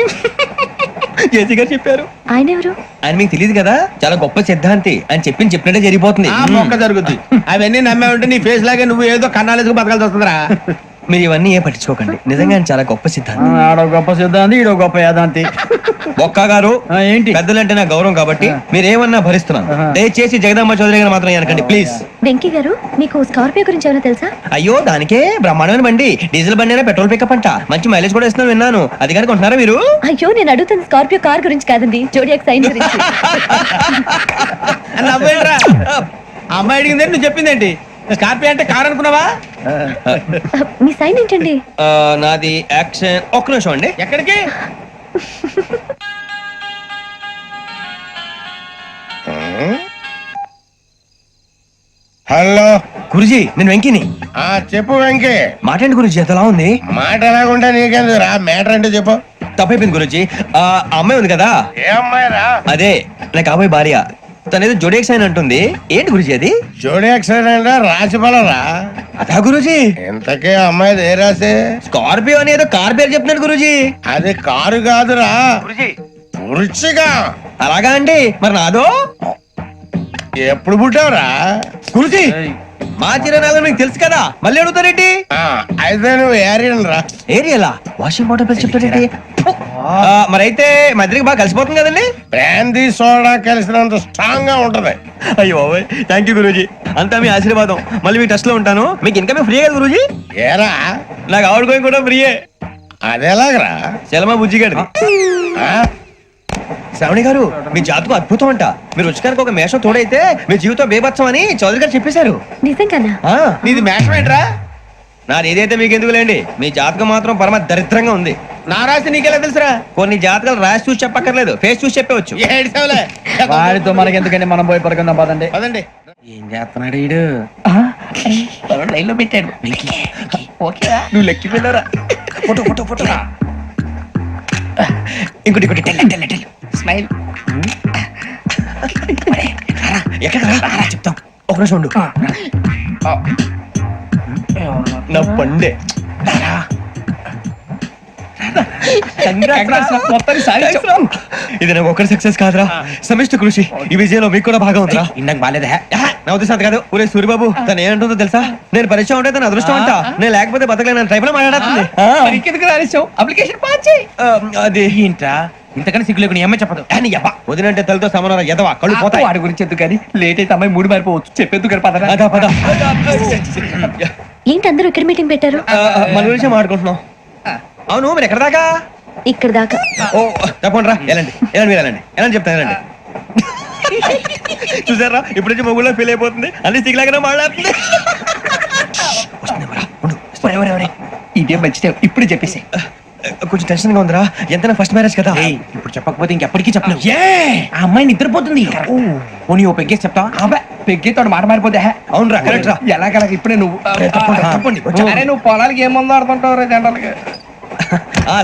జేసీ గారు చెప్పారు. ఆయన ఎవరు? ఆయన మీకు తెలియదు కదా, చాలా గొప్ప సిద్ధాంతి అని చెప్పినట్టే జరిగిపోతుంది. ఆ మొక్క జరుగుద్ది. అవన్నీ నమ్మే ఉంటే నీ ఫేస్ లాగే నువ్వు ఏదో కన్నాలేసుకు బతకాల్సి వస్తుందిరా. మీరు ఇవన్నీ ఏ పట్టించుకోకండి. నిజంగా ఆయన చాలా గొప్ప సిద్ధాంతి. ఆడో గొప్ప సిద్ధాంతి, ఈడో గొప్ప యాదాంతి. ఒక్క గారు ఏంటి? పెద్దలంటే నా గౌరవం కాబట్టి మీరేమన్నా భరిస్తున్నాను. దయచేసి జగదాంబ చౌదరి గారు మాత్రం అనకండి ప్లీజ్. వెంకీ గారు, మీకు స్కార్పియో గురించి ఏమైనా తెలుసా? అయ్యో దానికే బ్రహ్మాండమైన బండి. డీజిల్ బండి అయినా పెట్రోల్ పికప్ అంట. మంచి మైలేజ్ కూడా ఇస్తున్నాను విన్నాను. అది కానీ కొంటున్నారా మీరు? అయ్యో నేను అడుగుతుంది స్కార్పియో కార్ గురించి కాదండి, జోడియాక్ సైన్ గురించి. నవ్వేంట్రా? అమ్మాయి అడిగింది నువ్వు చెప్పిందేంటి? స్కార్పియో అంటే కార్ అనుకున్నావా? మీ సైన్ ఏంటండి? నాది యాక్షన్. ఒక్క నిమిషం అండి. ఎక్కడికి? హలో గురుజీ, నేను వెంకిని. చెప్పు వెంకీ. మాట్లాడండి గురుజీ, ఎంతలా ఉంది? మాట ఎలాగుంటా నీకెందుకు రా, మ్యాటర్ అంటే చెప్పు. తప్పైపోయింది గురుజీ. ఆ అమ్మాయి ఉంది కదా, ఏ అమ్మాయి రా? అదే నా కాబోయే భార్య. తనేదో జోడేక్స్ అని అంటుంది. ఏంటి గురుజీ అది? జోడి యాక్సిడెంట్ రాసి రా. అదా గురుజీ? ఇంతకీ అమ్మాయి ఏ రాసి? స్కార్పియో అని ఏదో కార్ పేరు చెప్తున్నాడు గురుజీ. అది కారు కాదురా, వృచ్చిగా. అలాగా అండి, మరి నాదో? ఎప్పుడు పుట్టావురా? గురుజీ మా చిరనాలు మీకు తెలుసు కదా, మళ్ళీ అడుగుతారేంటి? అయితే నువ్వు ఏరియన్ రా. ఏరియలా? వాషింగ్ వాటర్ పేరు చెప్తారేంటి? మరైతే మధ్యకి బాగా కలిసిపోతుంది కదండి. బ్రాందీ సోడా కలిసినంత స్ట్రాంగ్ గా ఉంటది. అయ్యో థ్యాంక్ యూ గురూజీ, అంతా మీ ఆశీర్వాదం. మళ్ళీ మీ టచ్ లో ఉంటాను. మీకు ఇన్కమ్ ఫ్రీ కదా గురూజీ? ఏరా నాకు ఆవిడ గోయింగ్ కూడా ఫ్రీయే. అదేలాగరా? చలమా బుజ్జి గారిది. శ్రావణి గారు, మీ జాతకు అద్భుతం అంట. మీరు రుచికారికి ఒక మేషం తోడైతే మీ జీవితం బేబత్సం అని చౌదరి గారు చెప్పేశారు. నిజంగానా? నీది మేషం ఏంట్రా? నాది ఏదైతే మీకు ఎందుకులేండి, మీ జాతకం మాత్రం పరమ దరిద్రంగా ఉంది. నా రాసి నీకెలా తెలుసురా? కొన్ని జాతకాలు రాసి చూసి చెప్పక్కర్లేదు, ఫేస్ చూసి చెప్పవచ్చు. ఏడ్చావులే. వాడితో మనకి ఎందుకండి, మనం పోయి పడుకుందాం పదండి. పదండి. ఏం చేస్తున్నాడు ఈడు? లైన్ లో పెట్టాడు. ఓకేరా నువ్వు లెక్కిపోయినారా? ఫోటో ఫోటో ఫోటో ఇంకోటి ఇంకోటి టెల్ టెల్ టెల్. స్మైల్. ఎక్కడ రా చెప్తాం, ఒక నిమిషం ఉండు. నా పండే ఇది నాకు ఒకరి సక్సెస్ కాదురా, సమిష్టి కృషి. ఈ విజయంలో మీకు కూడా భాగం ఉందిరా. ఇందాక బాలేదా? నా ఉద్దేశం అంత కాదు. ఊరే సూర్యబాబు తను ఏమంటుందో తెలుసా? నేను పరిచయం ఉంటే తన అదృష్టం అంట, నేను లేకపోతే బతకలేను ట్రైబ్ లో మాట్లాడుతుంది. ఇంకెందుకు రాలేసావు? అప్లికేషన్ పాస్ చేయి. అది ఏంట్రా ఇంతకన్నా సిగ్గు లేకుండా ఏమై చెప్పదు. వదినంటే తలతో సమానం ఎదవా, కళ్ళు పోతాయి. వాడి గురించి ఎందుకు కానీ లేట్ అయితే అమ్మాయి మూడు మారిపోవచ్చు. చెప్పేందుకు కానీ పదరా. అదా పద. ఏంటి అందరూ ఇక్కడ మీటింగ్ పెట్టారు? మన గురించి మాట్లాడుకుంటున్నాం. అవును మీరు ఎక్కడ దాకా? ఇక్కడ దాకా. ఓ తప్పకుండా రా, వెళ్ళండి వెళ్ళండి, మీరు వెళ్ళండి వెళ్ళండి చెప్తాను, వెళ్ళండి. చూసారా ఇప్పుడు నుంచి మొగుల్లో ఫీల్ అయిపోతుంది, అన్ని సిగ్లాగానే మాట్లాడుతుంది. ఇదే మంచిదే, ఇప్పుడు చెప్పేసి. కొంచెం టెన్షన్ గా ఉందిరా, ఎంతైనా ఫస్ట్ మ్యారేజ్ కదా. ఇప్పుడు చెప్పకపోతే ఇంకెప్పటికీ చెప్పలేవు. ఆ అమ్మాయి నిద్రపోతుంది. పోనీ ఓ పెగ్గేసి చెప్తావా? అబ్బాయి పెగ్గేతో మాట మారిపోతే. అవునరా కరెక్ట్ రా. ఎలాగలా ఇప్పుడే నువ్వు తప్పండి. అరే నువ్వు పొలాలకి ఏం మందు ఆడుతుంటావు రే జనరల్గా.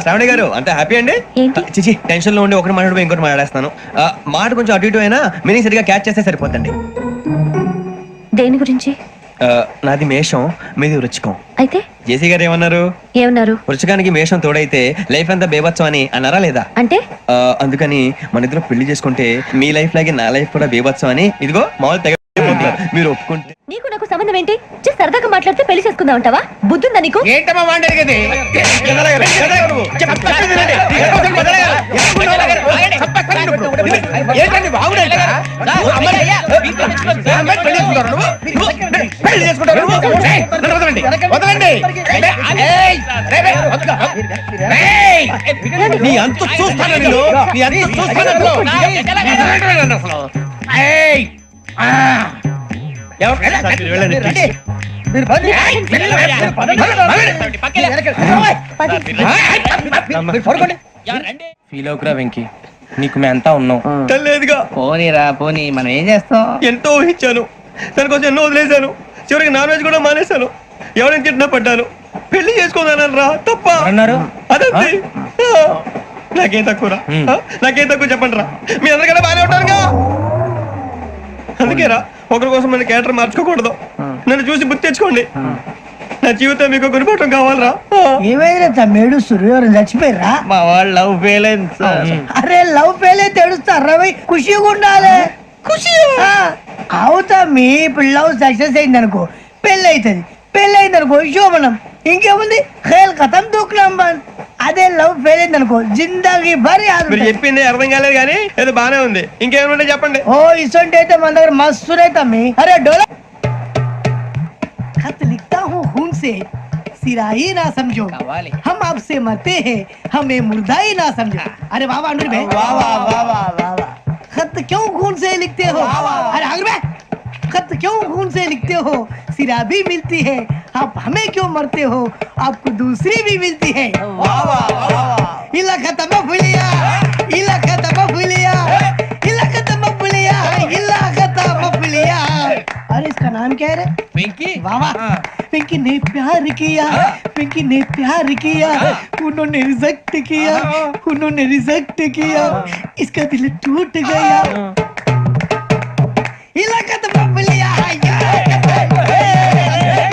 శ్రావణి గారు అంతే హ్యాపీ అండి? ఏంటి? చిచి టెన్షన్ లో ఉండి ఒకటి మాట్లాడిపోయి ఇంకోటి మాట్లాడేస్తాను. మాట కొంచెం అటు ఇటు అయినా మీనింగ్ సరిగా క్యాచ్ చేస్తే సరిపోతండి. దేని గురించి? నాది మేషం, మీది వృచ్చికం. అయితే జేసీ గారు ఏమన్నారు? ఏమన్నారు? వృచ్చికానికి మేషం తోడైతే లైఫ్ అంతా బేబత్సం అని అన్నారా లేదా? అంటే అందుకని మన ఇద్దరు పెళ్లి చేసుకుంటే మీ లైఫ్ లాగే నా లైఫ్ కూడా బేబత్సం అని ఇదిగో మామూలు తెగ మీరు ఒప్పుకుంటే. నీకు నాకు సంబంధం ఏంటి? సరదాగా మాట్లాడితే పెళ్లి చేసుకుందాం అంటావా? బుద్ధుందా నీకు? ఏంటమ్మా మాట్లాడేది? ఏంటండి బాగుండేది? పెళ్లి చేసుకుంటారు నువ్వు? వదలండి వదలండి. నీ అంత చూస్తాను నేను, నీ అంత చూస్తాను. ఫీల్ అవుకురా వెంకీ, నీకు మేము అంతా ఉన్నాం. లేదుగా పోనీరా పోనీ, మనం ఏం చేస్తాం? ఎంతో ఊహించాను, దానికోసం ఎన్నో వదిలేశాను, చివరికి నాన్ వెజ్ కూడా మానేశాను. ఎవరైనా తిట్టినా పడ్డాను, పెళ్లి చేసుకున్నాను రా. తప్ప అన్నారు అదంతే. నాకేం తక్కువరా, నాకేం తక్కువ చెప్పండి రా. మీ అందరికన్నా బాగానే ఉంటారుగా. అందుకేరా ఒకరి కోసం మన క్యారెక్టర్ మార్చుకోకూడదు. నన్ను చూసి గుర్తు తెచ్చుకోండి. నా జీవితం మీకు గురిపటం కావాలరా. ఏమైనా తమ్మేడు సూర్యవరం చచ్చిపోయిరా? మా వాళ్ళు లవ్ ఫెయిల్ అయింది. అరే లవ్ ఫెయిల్ అయితే ఏడుస్తారా? ఖుషిగా ఉండాలి. ఖుషి అవుతా. మీ ఇప్పుడు లవ్ సక్సెస్ అయింది అనుకో, పెళ్ళి అవుతుంది. పెళ్ళి అయింది అనుకో శోభనం. ఇంకేముంది, ఖేల్ కథం దూకునాం బంద్. అదే లవ్ ఫెయిల్ అయింది అనుకో జిందాగీ భారీ. మీరు చెప్పింది అర్థం కాలేదు కానీ ఏదో బానే ఉంది. ఇంకేమైనా చెప్పండి. ఓ ఇసొంటి అయితే మన దగ్గర మస్తు రైతా మీ. అరే డోలా खत लिखता हूँ खून से, सिरा ही ना समझो, हम आपसे मरते हैं, हमें मुर्दा ही ना समझो. अरे वाह वाह अनुर भाई, वाह वाह वाह वाह वाह. खत क्यों खून से लिखते हो? अरे अनुर भाई, खत क्यों खून से लिखते हो? सिरा भी मिलती है, आप हमें क्यों मरते हो? आपको दूसरी भी मिलती है. वाह वाह वाह. इला खत्म फुलिया, इला खत्म फुलिया, इला खत्म फुलिया, इला खत्म फुलिया. अरे इसका नाम क्या है रे? వెంకీ. वाह वाह. पिंकी ने प्यार किया, पिंकी ने प्यार किया, उन्होंने रिजेक्ट किया, उन्होंने रिजेक्ट किया, इसका दिल टूट गया. इलाका तो बबलिया,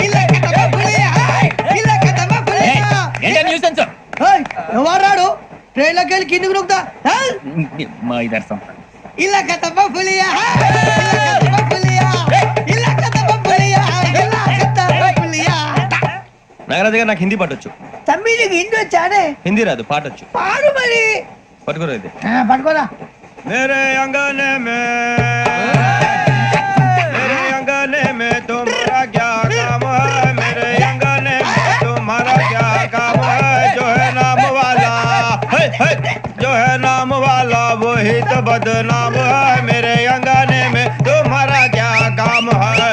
इलाका तो बबलिया, इलाका तो बबलिया. ओए, ఎవరాడు ట్రైన్ లోకి వెళ్ళి కిందికి నొక్కుతా. మా ఇదర్శం ఇలాకా तो बबलिया, इलाका तो बबलिया, इलाका तो बबलिया, इलाका तो बबलिया. నాగరాజు గారు నాకు హిందీ పాటొచ్చు. తమ్మి నీకు హిందీ వచ్చానే? హిందీ రాదు, పాటొచ్చు. పాడు మరి. పట్టుకోరు అయితే. పట్టుకోరా. मेरे अंगने में, मेरे अंगने में तुम्हारा क्या काम है? मेरे अंगने में तुम्हारा क्या काम है? जो है नाम वाला, जो है नाम वाला वही तो बदनाम है. मेरे अंगने में तुम्हारा क्या काम है?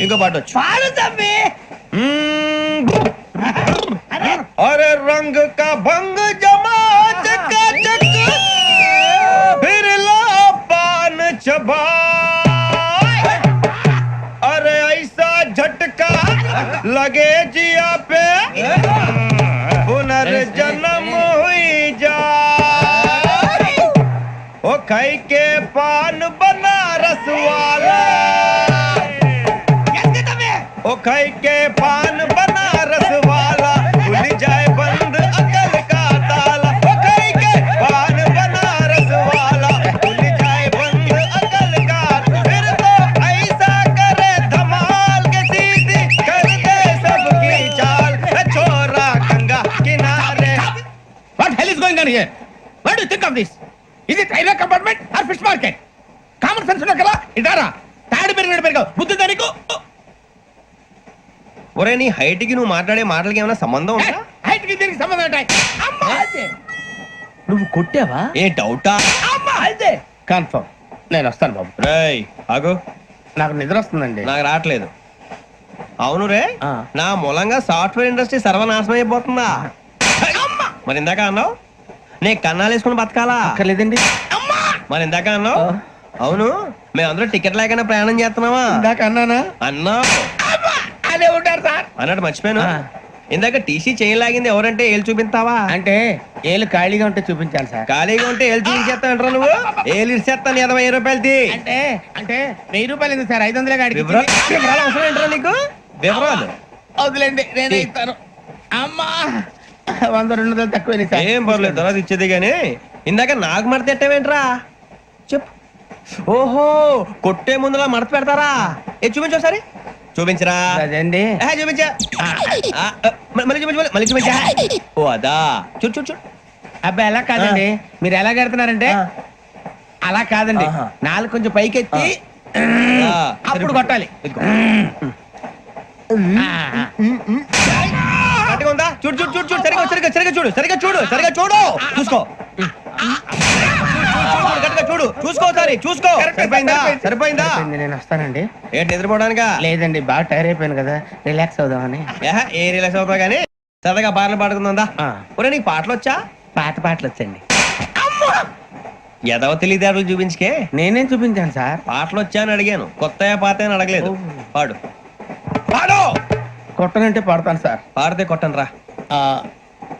इनको पाटो. పాడు తమ్మి. और रंग का भंग जमा चकाचक फिर लो पान चबा अरे ऐसा झटका लगे जिया पे पुनर्जन्म हुई जा ओ खाई के पान बनारस वाला ओ खाई के पान बनारस वाला खुल जाए बंद अकल का ताला ओ खाई के पान बनारस वाला खुल जाए बंद अकल का फिर तो ऐसा करे धमाल के सीधी कर दे सबकी चाल छोरा गंगा किनारे What hell is going on here? What do you think of this? Is it railway compartment or fish market? Common sense ఉన్నా కదా ఇదారా తాడి పెరిగినట్టు బుద్ధి దానికి ఒరే నీ హైట్ కి నువ్వు మాట్లాడే మాటలకి ఏమైనా సంబంధం ఉందా హైట్ కి దీనికి సంబంధం ఉంటాయి అమ్మా అదే నువ్వు కొట్టావా ఏ డౌటా అమ్మా అదే కన్ఫర్మ్ నేను వస్తాను బాబు రేయ్ ఆగు నాకు నిద్ర వస్తుందండి నాకు రావట్లేదు అవును రే ఆ. నా మూలంగా సాఫ్ట్వేర్ ఇండస్ట్రీ సర్వనాశనం అయిపోతుందా మరి ఇందాక అన్నావు నే కన్నాలు వేసుకుని బతకాలా అక్కర్లేదండి మరి ఇందాక అన్నావు అవును మేమందరూ టికెట్ లేకుండా ప్రయాణం చేస్తున్నావా ఇందాక అన్నానా అన్నావు అదే ఉంటారు సార్ అన్నట్టు మర్చిపోయాను ఆ. ఇందాక టీసీ చేయి లాగింది ఎవరంటే ఏళ్ళు చూపిస్తావా అంటే ఏళ్ళు ఖాళీగా ఉంటే చూపించాలి సార్ ఖాళీగా ఉంటే ఏళ్ళు చూపించేస్తానంటారా నువ్వు ఏళ్ళు ఇచ్చేస్తాను 20 రూపాయలది అంటే అంటే 1000 రూపాయలు ఎందుకు సార్ 500 గాడికి వివరాలు అవసరం ఏంట్రా నీకు వివరాలు వదిలేండి నేనే ఇస్తాను అమ్మా 100 200 తక్కువ సార్ ఏం పర్లేదు తర్వాత ఇచ్చేది గానీ ఇందాక నాకు మడత ఎట్టవేంట్రా చెప్పు ఓహో కొట్టే ముందులా మడత పెడతారా ఏ చూపించు ఒకసారి చూపించరా అదండి చూపించా మళ్ళీ చూపించు మళ్ళీ చూపించా ఓ అదా చూడు చూడు చూడు అబ్బాయి ఎలా కాదండి మీరు ఎలా కడుతున్నారంటే అలా కాదండి ఆహా. నాలుగు కొంచెం పైకెత్తి అప్పుడు కొట్టాలి కరెక్ట్గా ఉందా చూడు చూడు చూడు చూడు సరిగా సరిగా సరిగా చూడు సరిగా చూడు సరిగా చూడు చూసుకో గట్టిగా చూడు చూసుకో ఒకసారి చూసుకో సరిపోయిందా సరిపోయిందా అయిపోయింది, నేను వస్తానండి ఏంటి నిద్రపోవడానికా లేదండి బాగా టైర్ అయిపోయాను కదా రిలాక్స్ అవుదామని ఏ రిలాక్స్ అవుతావు కానీ సరదాగా పాటలు పాడుకుందా ఆ. ఒరే నీకు పాటలు వచ్చా పాత పాటలు వచ్చండి ఎదవ తెలివితేటలు చూపించుకే నేనేం చూపించాను సార్ పాటలు వచ్చా అని అడిగాను కొత్త పాత అని అడగలేదు పాడు పాడు కొట్టనంటే పడతాను సార్ పాడితే కొట్టను రా ఆ,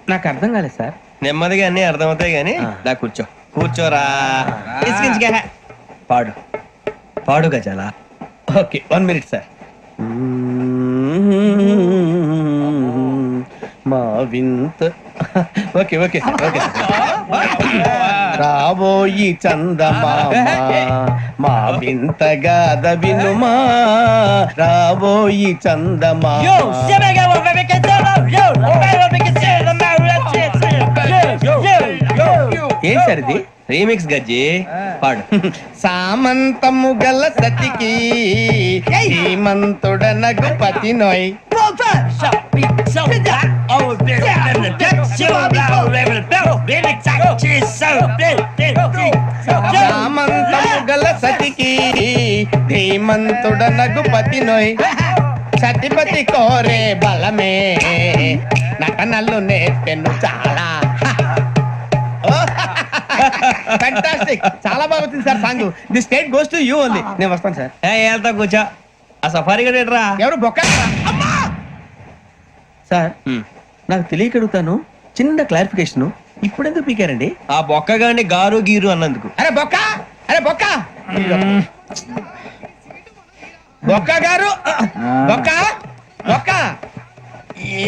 నాకు అర్థం కాలేదు సార్ నెమ్మదిగా అన్ని అర్థమవుతాయి గానీ ఆ. దా కూర్చో కూర్చోరా ఇసికించుకే పాడు పాడు గజాల ఓకే 1 మినిట్ సార్ మా వింత ఓకే ఓకే సార్ ఓకే రాబోయి చందమామ మా వింత గాథ వినుమా రాబోయి చందమామ ఏం సార్ ఇది రీమిక్స్ గజ్జి పాడు సామంతము గల సతికి హేమంతుడనగు పతి నోయ్ సామంతము గల సతికి ధీమంతుడనగు పతి నోయ్ సతిపతి కోరే బలమే నటనలు నేర్పెను చాలా ఫ్యాంటాస్టిక్ చాలా బాగా వచ్చింది sir song the state goes to you only నేను వస్తాను సార్ వెళ్తా కూర్చో ఆ సఫారీ గడేట్రా ఎవరు బొక్క సార్ నాకు తెలియక అడుగుతాను చిన్న క్లారిఫికేషన్ ఇప్పుడు ఎందుకు పీకారండి ఆ బొక్కగాని గారు గీరు అన్నందుకు అరే బొక్క అరే బొక్క బొక్క గారు బొక్క బొక్క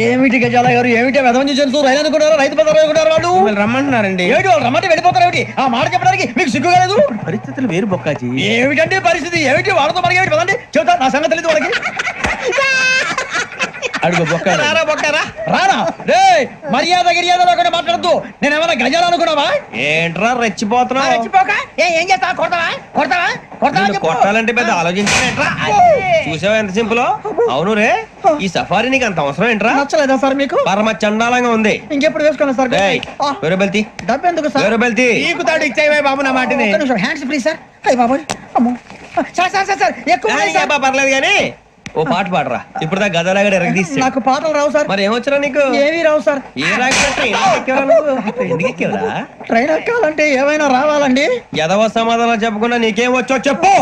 ఏమిటి గజాల గారు ఏమిటి వెదవం చూసారు రైలు అనుకున్నారు రైతు బజార్ అనుకున్నారు వాళ్ళు మిమ్మల్ని రమ్మంటున్నారండి ఏమిటి వాళ్ళు రమ్మంటే వెళ్ళిపోతారు ఏమిటి ఆ మాట చెప్పడానికి మీకు సిగ్గు కాలేదు పరిస్థితులు వేరు బొక్కాజీ ఏమిటంటే పరిస్థితి ఏమిటి వాళ్ళతో మనకి ఏమిటి పదండి చెబుతా నా సంగతి తెలియదు వాళ్ళకి అడుగు బొక్క రారా బొక్కరా రానా రే మర్యాద గిర్యాద లేకుండా మాట్లాడద్దు నేను ఏమైనా గజాలు అనుకున్నావా ఏంట్రా రెచ్చిపోతున్నావు ఏం చేస్తా కొడతావా కొడతావా నిన్ను కొట్టాలంటే పెద్ద ఆలోచించా చూసావా ఎంత సింపుల్ అవును రే ఈ సఫారీ నీకు అంత అవసరం ఏంట్రా నచ్చలేదా సార్ మీకు పరమ చండాలంగా ఉంది ఇంకెప్పుడు వేసుకోండి సార్ ఏయ్, వేరే బెల్తి డబ్బు ఎందుకు సార్ వేరే బెల్తి నీకు తాడు ఇచ్చాయి బాబు నా మాటని హ్యాండ్స్ ఫ్రీ సార్ అయ్యి బాబోయ్ అమ్మో సార్ సార్ సార్ సార్ ఎక్కువ ఉన్నాయి సార్. పర్లేదు కానీ ఓ పాట పాడరా ఇప్పుడు దా గదలాగడ ఎరగదీసి నాకు పాటలు రావు సార్. మరి ఏమొచ్చరా నీకు? ఏమీ రావు సార్. ఏ రాకపోతే ఎందుకు ఎక్కేవరా? ట్రైన్ ఎక్కాలంటే ఏమైనా రావాలండి. ఎదవ సమాధానం చెప్పకుండా నీకేం వచ్చో చెప్పు.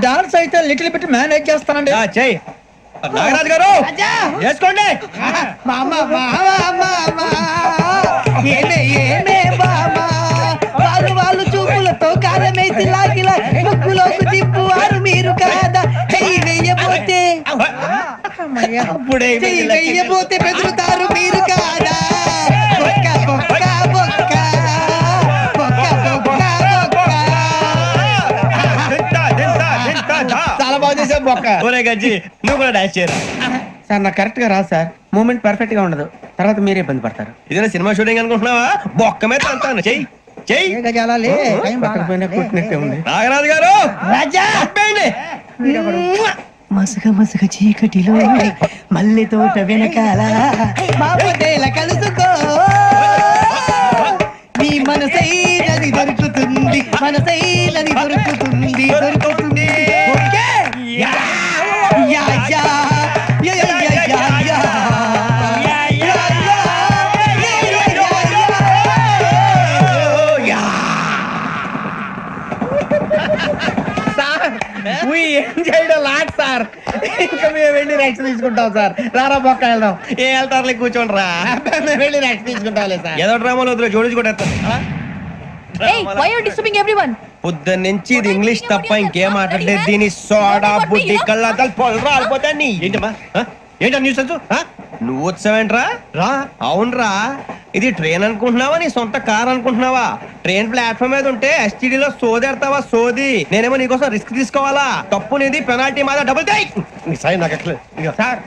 డాన్స్ అయితే లిటిల్ బిట్ మేనేజ్ చేస్తానండి. చెయ్యి నాగరాజు గారు చేసుకోండి. వాళ్ళు చూపులతో కాలమేసి లాగిలా ముక్కులోకి తిప్పువారు మీరు కాదా. చెయ్యి వెయ్యబోతే చెయ్యి వెయ్యబోతే బెదురుతారు మీరు కాదా. బొక్క బొక్క బొక్క బొక్క బొక్క బొక్క. చాలా బాగా చేసావు బొక్క. ఒరే గజ్జి నువ్వు కూడా డాన్స్ చేయరా. సార్ నాకు కరెక్ట్ గా రాదు సార్. మూమెంట్ పర్ఫెక్ట్ గా ఉండదు, తర్వాత మీరే ఇబ్బంది పడతారు. ఇదేనా సినిమా షూటింగ్ అనుకుంటున్నావా? బొక్క మీద అంటాను. చెయ్యి చెయ్యి. పక్కన పోయినా కొట్టినట్టే ఉంది. నాగరాజు గారు రాజా చెప్పండి. మసక మసక చీకటిలో మల్లె తోట వెనకాల బాపదేల కలుసుకో నీ మనసైనది దొరుకుతుంది, మనసైనది దొరుకుతుంది దొరుకుతుంది. Okay? Yeah yeah yeah yeah yeah yeah yeah yeah. Sir ఇంకా మేము వెళ్ళి రెక్స్ తీసుకుంటాం సార్. రారా బొక్క వెళ్దాం. ఏ వెళ్తారులే కూర్చోండి రా. మేము వెళ్ళి రెక్స్ తీసుకుంటాంలే సార్. ఏదో డ్రామాలో వద్దు జోడించుకుంటా. Hey, why are you disturbing everyone? పొద్దున్న నుంచి ఇది ఇంగ్లీష్ తప్ప ఇంకేం మాట్లాడలేదు. దీని సోడా బుద్ధి కళ్ళ పొలు రాలిపోతా. ఏంటమ్మా ఏంటా న్యూస్ నువ్వు వచ్చావేంట్రా? రా. అవునరా, ఇది ట్రైన్ అనుకుంటున్నావా నీ సొంత కార్ అనుకుంటున్నావా? ట్రైన్ ప్లాట్ఫామ్ మీద ఉంటే STD లో సోదేడతావా సోది. నేనేమో నీకోసం రిస్క్ తీసుకోవాలా? తప్పు నీది, పెనాల్టీ మాదా, డబుల్ టై. సార్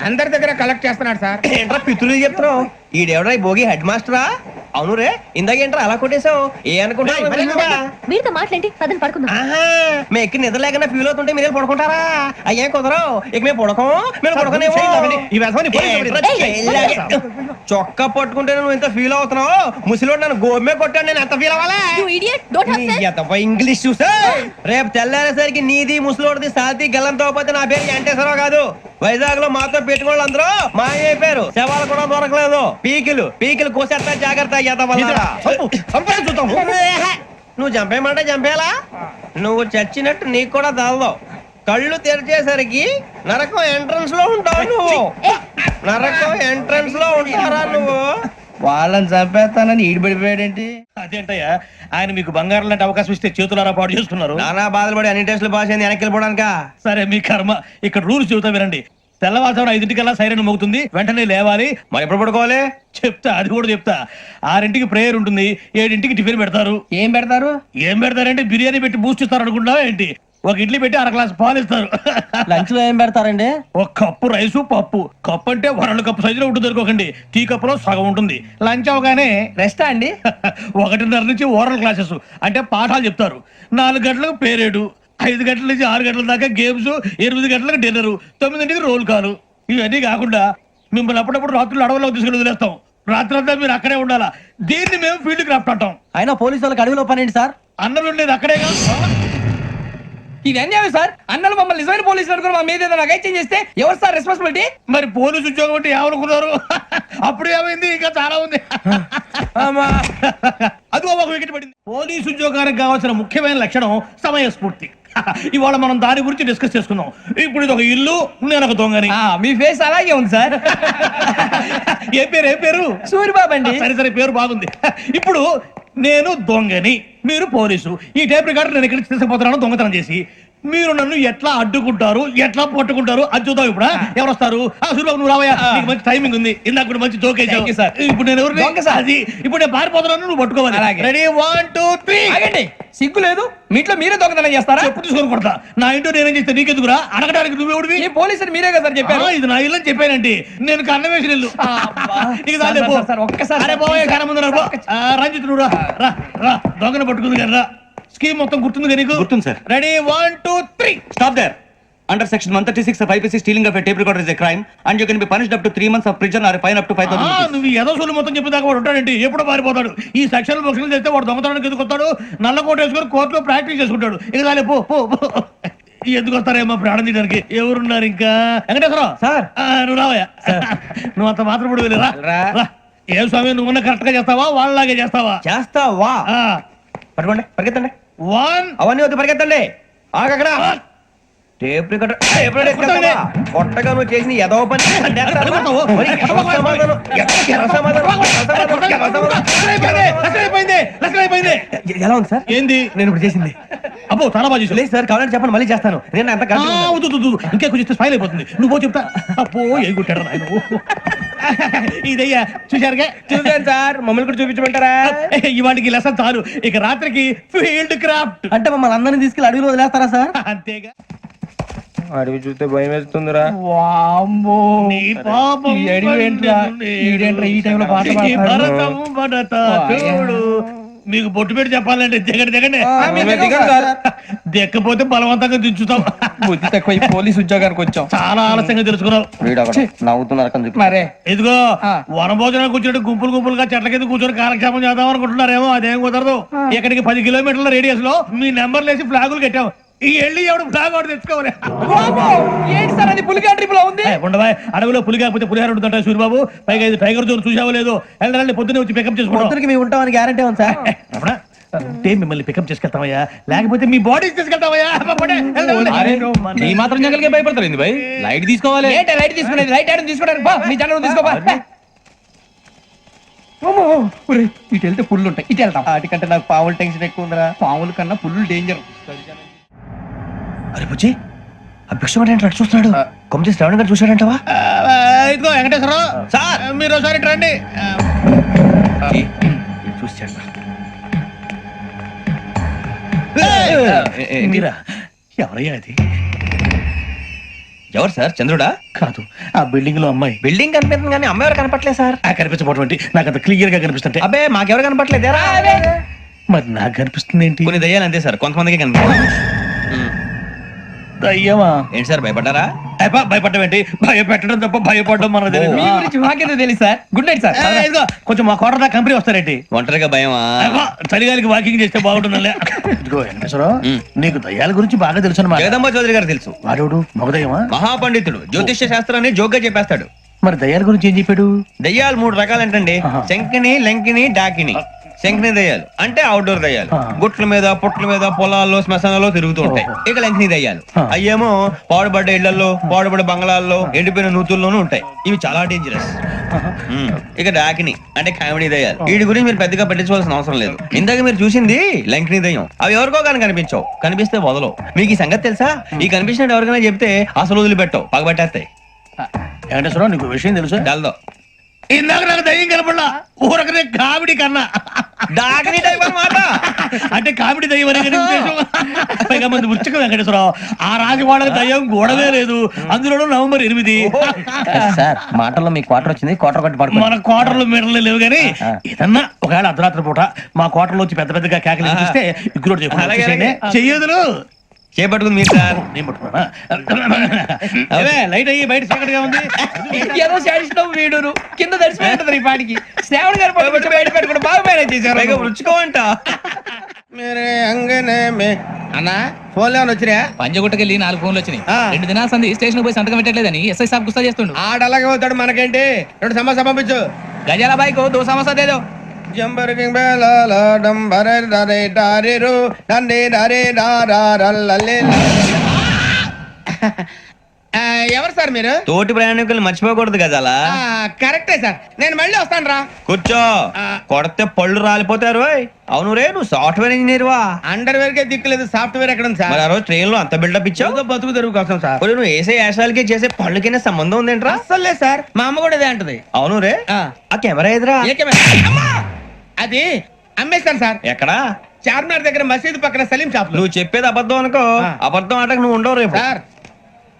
అందరి దగ్గర కలెక్ట్ చేస్తున్నాడు సార్. ఏంట్రా పితులు చెప్తున్నావు? ఈడెవడ్రా ఈ భోగి హెడ్ మాస్టరా? అవును రే, ఇందాకేంట్రా అలా కొట్టేశావు? ఏ అనుకుంటా వీరితో మాట్లాడి పదని పడుకుందాం. మేము ఎక్కి నిద్ర లేకుండా ఫీల్ అవుతుంటే మీరు పడుకుంటారా? అయ్యే కుదరవు. ఇక మేము పడకం, మేము పడకనేమో. చొక్కా పట్టుకుంటే నువ్వు ఎంత ఫీల్ అవుతున్నావు? ముసలివాడు నన్ను గోమే కొట్టాడు, నేను ఎంత ఫీల్ అవ్వాలా? You idiot, don't have sense. English చూసా రేపు తెల్లారేసరికి నీది ముసలోడిది సాతి గల్లంతో పోతే నా పేరు వెంకటేశ్వరరావు కాదు. వైజాగ్ లో మాతో పెట్టుకోళ్ళు అందరూ మాయైపోయారు. శవాలు కూడా దొరకలేదు. పీకిలు కోసేస్తా, జాగ్రత్త. నువ్వు చంపేయమంటే చంపేలా? నువ్వు చచ్చినట్టు నీకు కూడా తగదు. కళ్ళు తెరిచేసరికి నరకం ఎంట్రన్స్ లో ఉంటావు నువ్వు. నరకం ఎంట్రన్స్ లో ఉంటారా నువ్వు? వాళ్ళని చంపేస్తానని ఈడిపడిపోయాడేంటి? అదేంటయ్యా, ఆయన మీకు బంగారం లాంటి అవకాశం ఇస్తే చేతులారా పాటు చేసుకున్నారు. నానా బాధలు పడి అన్ని టెస్టులు పాస్ అయింది, వెనక్కి వెళ్ళిపోవడానికా? సరే మీ కర్మ. ఇక్కడ రూల్స్ చెబుతా వినండి. తెల్లవారుజామున 5:00కల్లా సైరన్ మోగుతుంది, వెంటనే లేవాలి. మరి ఎప్పుడు పడుకోవాలి? చెప్తా, అది కూడా చెప్తా. 6ంటికి ప్రేయర్ ఉంటుంది, 7ంటికి టిఫిన్ పెడతారు. ఏం పెడతారు? ఏం పెడతారంటే బిర్యానీ పెట్టి బూస్ట్ ఇస్తారు అనుకుంటా ఏంటి? ఒక ఇడ్లీ పెట్టి 1 గ్లాస్ పాలు ఇస్తారు. లంచ్ లో ఏం పెడతారండి? ఒక కప్పు రైసు, పప్పు. కప్పు అంటే 2 కప్పు సైజులో ఉంటుంది అనుకోకండి. టీ కప్పులో సగం ఉంటుంది. లంచ్ అవగానే రెస్టా అండి? 1:30 నుంచి ఓరల్ క్లాసెస్ అంటే పాఠాలు చెప్తారు. 4 గంటలకు పేరేడు, 5 గంటల నుంచి 6 గంటల దాకా గేమ్స్, 8 గంటలకు డిన్నర్, 9ంటికి రోల్ కాలు. ఇవన్నీ కాకుండా మిమ్మల్ని అప్పుడప్పుడు రాత్రులు అడవుల్లో తీసుకుని వదిలేస్తాం. రాత్రి అంతా మీరు అక్కడే ఉండాలా. దీన్ని మేము ఫీల్డ్ క్రాఫ్ట్ అంటాం. అయినా పోలీసు వాళ్ళకి అడవిలో పని ఏంటి సార్? అన్నలు ఉండేది అక్కడే కాదు. ఇది అన్యాయం సార్. అన్నలు మమ్మల్ని నిజమైన పోలీసులు అనుకుని మా మీద ఏదైనా నగైత్యం చేస్తే ఎవరు సార్ రెస్పాన్సిబిలిటీ? మరి పోలీసు ఉద్యోగం అంటే ఏమనుకున్నారు? అప్పుడు ఏమైంది, ఇంకా చాలా ఉంది. అది ఒక వికెట్ పడింది. పోలీసు ఉద్యోగానికి కావాల్సిన ముఖ్యమైన లక్షణం సమయస్ఫూర్తి. ఇవాళ మనం దాని గురించి డిస్కస్ చేసుకుందాం. ఇప్పుడు ఇది ఒక ఇల్లు, నేను ఒక దొంగని. మీ ఫేస్ అలాగే ఉంది సార్. ఏ పేరు? సూరిబాబు అండి. సరే పేరు బాగుంది. ఇప్పుడు నేను దొంగని, మీరు పోలీసు. ఈ టైప్ రికార్డు నేను ఎక్కడికి తీసుకుపోతున్నాను దొంగతనం చేసి. మీరు నన్ను ఎట్లా అడ్డుకుంటారు, ఎట్లా పట్టుకుంటారు అది చూద్దాం. ఇప్పుడు ఎవరు వస్తారు? సూరిబాబు నువ్వు రావయ్యా, నీకు మంచి టైమింగ్ ఉంది. ఇందాక కూడా మంచి జోక్ వేసావు సార్. ఇప్పుడు నేను ఎవరు? అది ఇప్పుడు నేను పారిపోతున్నాను, నువ్వు పట్టుకోవాలి. రెడీ 1 2 3. ఆగండి, సిగ్గు లేదు? మీ ఇంట్లో మీరే దొంగతనం చేస్తారా? చెప్పు తీసుకొని కొడతా. నా ఇంట్లో నేనేం చేస్తే నీకెందుకురా? అడగడానికి నువ్వెవడివి? ఈ పోలీసులు మీరే కదా సార్ చెప్పారు. ఇది నా ఇల్లు అని చెప్పానండి. నేను కన్న వేసిన ఇల్లు. ఒక్కసారి రంజిత్ నువ్వు రా, దొంగను పట్టుకుంది కదా. స్కీమ్ మొత్తం గుర్తుంది నీకు? గుర్తుంది sir. Ready 1 2 3. Stop there. Under section 136 of IPC, stealing of a tape recorder is a crime and you can be punished up to 3 months of prison or a fine up to 5,000 rupees. నువ్వు ఏదో సొల్లు మొత్తం చెప్పేదాకా వాడు ఉంటాడండి. ఎప్పుడు పారిపోతాడు? ఈ సెక్షన్ బుక్స్లు చేస్తే వాడు దొంగతనానికి ఎందుకు వస్తాడు? నల్ల కోట వేసుకొని కోర్టులో ప్రాక్టీస్ చేసుకుంటాడు. ఇక పో. ఎందుకు వస్తారేమో ప్రాణం తీయడానికి ఎవరున్నారు ఇంకా వెంకటేశ్వరరావు సార్. నువ్వు రావయ్యా నువ్వు అంత మాత్రం ఇప్పుడు వెళ్ళి రా ఏం స్వామి నువ్వున్న కరెక్ట్ గా చేస్తావా వాళ్ళలాగే చేస్తావా చేస్తావా పట్టుకోండి పరిగెత్తండి వన్ అవన్నీ వద్దు పరిగెత్తండి ఆగక్కడ టేప్ రికార్డర్ కొట్టగా నువ్వు చేసిన ఎదవ పని మరి ఎవరి సమాధానం? ఎవరి సమాధానం? ఎలా ఉంది సార్ ఏంది నేను ఇప్పుడు చేసింది? అబ్బో చాలా బాగా చేసావు. లేదు సార్ కావాలంటే చెప్పండి మళ్ళీ చేస్తాను నేను అంత ఆ, వద్దు, వద్దు, వద్దు. ఇంకా కొంచెం స్మైల్ అయిపోతుంది నువ్వు చెప్తా అప్పో ఏ కొట్టాడు నాయన ఇదయ్యా చూశారుగా చూసాను సార్ మమ్మల్ని కూడా చూపించమంటారా? ఇవాటికి లెసన్ చాలు ఇక రాత్రికి ఫీల్డ్ క్రాఫ్ట్ అంటే మమ్మల్ని అందరినీ తీసుకెళ్ళి అడవిలో వదిలేస్తారా సార్? అంతేగా అడవి చూస్తే భయం వేస్తుందిరా. వామ్మో నీ పాపం ఈ అడవి ఏంట్రా? ఈడేంట్రా ఈ టైంలో పాట ఈ పాడుతున్నాడు? భరతం భరత చూడు మీకు బొట్టు పెట్టి చెప్పాలంటే దిగండి దిగండి దిక్కపోతే బలవంతంగా దించుతాం బుద్ధి తక్కువ ఈ పోలీస్ ఉద్యోగానికి వచ్చాం. చాలా ఆలస్యంగా తెలుసుకున్నావు నవ్వుతున్నారు మరే ఇదిగో ఆ. వనభోజనానికి కూర్చుంటే గుంపులు గుంపులుగా చెట్ల కింద కూర్చొని కాలక్షేపం చేద్దాం అనుకుంటున్నారేమో అదేం కుదరదు ఇక్కడికి 10 కిలోమీటర్ల రేడియస్ లో మీ నెంబర్లు వేసి ఫ్లాగులు కట్టాం ఈ వెళ్ళి ఎవడు ఫ్లాగ్ ఒకటి తెచ్చుకోవాలి ఏంటి సార్ అది పులిగా ట్రిప్ లో ఉంది? ఉండవా అడవిలో పులి కాకపోతే పులిహార ఉంటుంట సూర్యబాబు పైగా ఇది టైగర్ జోన్ చూసావో లేదో వెళ్ళాలంటే పొద్దున్నే వచ్చి పికప్ చేసుకుంటాం పొద్దునకి మేము ఉంటామని గ్యారంటీ ఉంది సార్. రమణ, అంటే మిమ్మల్ని పికప్ చేసుకెళ్తామయ్యా లేకపోతే మీ బాడీ తీసుకెళ్తామయ్యా ఈ మాత్రం జంగల్కే భయపడతారు ఏంది భయ్? లైట్ తీసుకోవాలి. ఏంటి లైట్ తీసుకునేది? లైట్ ఆడని తీసుకోవడానికి బా మీ జనం తీసుకోబా. ఇటు వెళ్తే పుల్లు ఉంటాయి ఇటు వెళ్తాం. వాటికంటే నాకు పావులు టెన్షన్ ఎక్కువ ఉందిరా. పాముల కన్నా పుల్లు డేంజర్. అరే బుజ్జి ఆ భిక్షం అంటే చూస్తున్నాడు కొమ్మ శ్రవణ్ గారు చూశాడంటవా? ఇదిగో వెంకటేశ్వరరావు సార్ మీరు ఒకసారి ఇటు రండి చూశాడు మీరా ఎవరయ్యా అది ఎవరు సార్? చంద్రుడా? కాదు ఆ బిల్డింగ్ లో అమ్మాయి బిల్డింగ్ కనిపిస్తుంది కానీ అమ్మాయి ఎవరు కనపట్లేదు సార్. కనిపించబోటువంటి నాకు అంత క్లియర్ గా కనిపిస్తుంటే అబ్బే మాకెవరు కనపట్లేదేరా? మరి నాకు కనిపిస్తుంది ఏంటి కొన్ని దయ్యాలు అంతే సార్ కొంతమందికి కనిపిస్తుంది. అయ్యమా ఏంటి సార్ భయపడ్డారా? భయపడడం ఏంటి భయపెట్టడం తప్ప భయపడడం మనకు తెలియదు మీ గురించి మాకేదో తెలుసు సార్. Good night sir. ఇదిగో కొంచెం మా కోట దాకా కంపెనీ వస్తారేంటి ఒంటరిగా భయమా? చలిగాలికి వాకింగ్ చేస్తే బాగుంటుందిలే ఇదిగో వెంకటేశ్వరరావు నీకు దయ్యాల గురించి బాగా తెలుసు అన్నమాట జగదంబ చౌదరి గారు తెలుసు. వాడు మగదయ్యమా మహాపండితుడు జ్యోతిష్య శాస్త్రాన్ని జోగ్గా చెప్పేస్తాడు. మరి దయ్యాల గురించి ఏం చెప్పాడు దయ్యాలు 3 రకాలంటండి. శంకిని లంకిని డాకిని. శంకిని దయ్యాలు అంటే అవుట్డోర్ దయ్యాలు గుట్ల మీద పుట్ల మీద పొలాల్లో శ్మశానాల్లో తిరుగుతూ ఉంటాయి. ఇక లంకిని దయ్యాలు అయ్యేమో పాడుబడ్డ ఇళ్లలో పాడుబడ్డ బంగ్లాల్లో ఎండిపోయిన నూతుల్లోనూ ఉంటాయి. ఇవి చాలా డేంజరస్. ఇక డాకిని అంటే కామెడీ దయ్యాలు. వీటి గురించి మీరు పెద్దగా పట్టించుకోవాల్సిన అవసరం లేదు. ఇందాక మీరు చూసింది లంకిని దయ్యం. అవి ఎవరికో కానీ కనిపించవు. కనిపిస్తే వదలవు. మీకు ఈ సంగతి తెలుసా? ఈ కనిపించినట్టు ఎవరికైనా చెప్తే అసలు వదిలిపెట్టవు, పగబట్టేస్తాయి. వెంకటేశ్వరరావు నీకు విషయం తెలుసు డల్దో ఇందాక నాకు దయ్యం కనపడలా ఊరకనే కామెడీ కన్నా డాకిని టైప్ అన్నమాట. అంటే కామెడీ దయ్యం అనే కదా ఉద్దేశం. పైగా మంది ఉచ్చకం వెంకటేశ్వరరావు ఆ రాజు వాళ్ళకి దయ్యం గోడవే లేదు. అందులోనూ నవంబర్ 8 సార్ మాటల్లో మీ క్వార్టర్ వచ్చింది. క్వార్టర్ కొట్టి పడుకో. మన కోటర్లు మీటర్లు లేవు కానీ ఏదన్నా ఒకవేళ అర్ధరాత్రి పూట మా కోటర్లో వచ్చి పెద్ద పెద్దగా కేకలు ఇస్తే ఇగ్గురు చెయ్యదులు చేపట్టుకుంది మీరు సార్. నేను పట్టుకున్నా అవే లైట్ అయ్యి బయట చీకటిగా ఉంది ఏదో శాడిస్తాం వీడును కింద దర్శనం ఈ పాటికి శ్రావణ్ గారు పట్టుబట్టి బయట పెట్టుకుంటే బాగా మేనేజ్ చేశారు. పైగా రుచుకోవంట. అన్నా ఫోన్లో వచ్చినా పంజగుట్టకెళ్ళి 4 ఫోన్లు వచ్చినాయి. 2 దినాల సంది స్టేషన్ పోయి సంతకం పెట్టలేదని ఎస్ఐ సాబ్ గుస్తా చేస్తుండు. ఆడలాగే పోతాడు మనకేంటి 2 సమస్య పంపించు గజాల బైక్ 2 సమస్య దేదో. జంబరకింగ్ బేలాల డంబరే డరే డారిరు డండే డరే డారల్లలే. ఎవరు సార్ మీరు? తోటి ప్రయాణికులు మర్చిపోకూడదు గజాల. కరెక్టే సార్ నేను మళ్ళీ వస్తాను రా. కూర్చో. కొడితే పళ్ళు రాలిపోతారు. అవును రే నువ్వు సాఫ్ట్వేర్ ఇంజనీర్ వా? అండర్వేర్ కే దిక్కులేదు సాఫ్ట్వేర్ ఎక్కడ ఉంది సార్? మరి ఆ రోజు ట్రైన్ లో అంత బిల్డప్ ఇచ్చావు. బతుకు తెరుగు కోసం సార్. ఒరేయ్, నువ్వు వేసే యాశాలకి చేసే పళ్ళకైనా సంబంధం ఉందేంట్రా? అస్సలు లేదు సార్ మా అమ్మ కూడా అదే అంటది. అవును రే ఆ. ఆ కెమెరా ఎదురా ఏ కెమెరా? అమ్మా! అది అమ్మేస్తాను సార్. ఎక్కడా? చార్మినార్ దగ్గర మసీదు పక్కన సలీం షాప్ లో. నువ్వు చెప్పేది అబద్ధం అనుకో. ఆ. అబద్ధం ఆటకు నువ్వు ఉండవు రేపు. సార్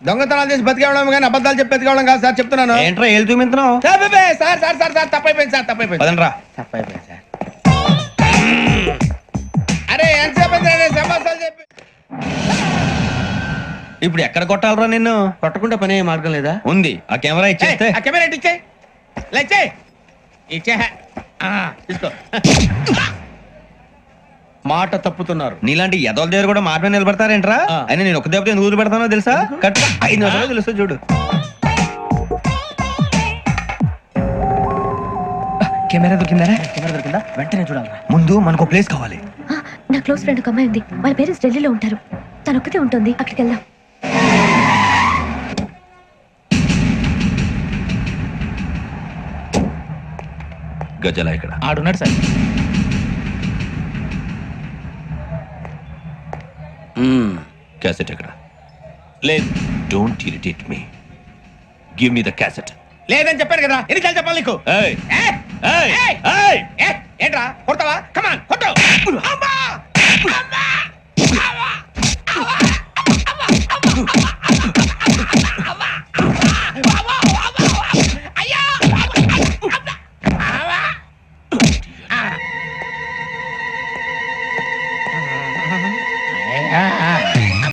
దొంగతనాలు చేసి బతికేవడం కానీ అబద్ధాలు చెప్పి బతికేవడం కాదు సార్ చెప్తున్నాను. ఏంట్రా ఏళ్ళు చూపించినావు? Sir sir sir sir sir తప్పైపోయింది సార్ తప్పైపోయింది పదండ్రా. తప్పైపోయింది సార్. అరే ఎంతసేపు సమాసాలు చెప్పి ఇప్పుడు ఎక్కడ కొట్టాలరా నిన్ను? కొట్టకుండా పని మార్గం లేదా? ఉంది. ఆ కెమెరా ఇచ్చేస్తే ఆ కెమెరా ఇచ్చే ఇచ్చే తీసుకో. మాట తప్పుతున్నారు. నీలాంటి ఎదల దగ్గర కూడా మాట మీద నిలబడతారేంట్రా? అయినా నేను ఒక దెబ్బతో ఎందుకు పెడతానో తెలుసా? కట్ 5 నిమిషాలు తెలుసు చూడు. కెమెరా దొరికిందా వెంటనే చూడాలి. ముందు మనకు ప్లేస్ కావాలి. ఆ, నా క్లోజ్ ఫ్రెండ్ ఒక అమ్మాయి ఉంది. వాళ్ళ పేరెంట్స్ ఢిల్లీలో ఉంటారు. తను ఒక్కతే ఉంటుంది. అక్కడికి వెళ్దాం. గజల ఇక్కడ ఆడున్నాడు సార్. క్యాసెట్ ఎక్కడ? లేదు. Don't irritate me. Give me the cassette. లేదని చెప్పాను కదా, ఎన్నిసార్లు చెప్పాలి నీకు? ఏయ్ ఏయ్! ఏయ్ ఏయ్ ఏంట్రా కొడతావా? కమాన్ కొట్టు. అమ్మా! అమ్మా!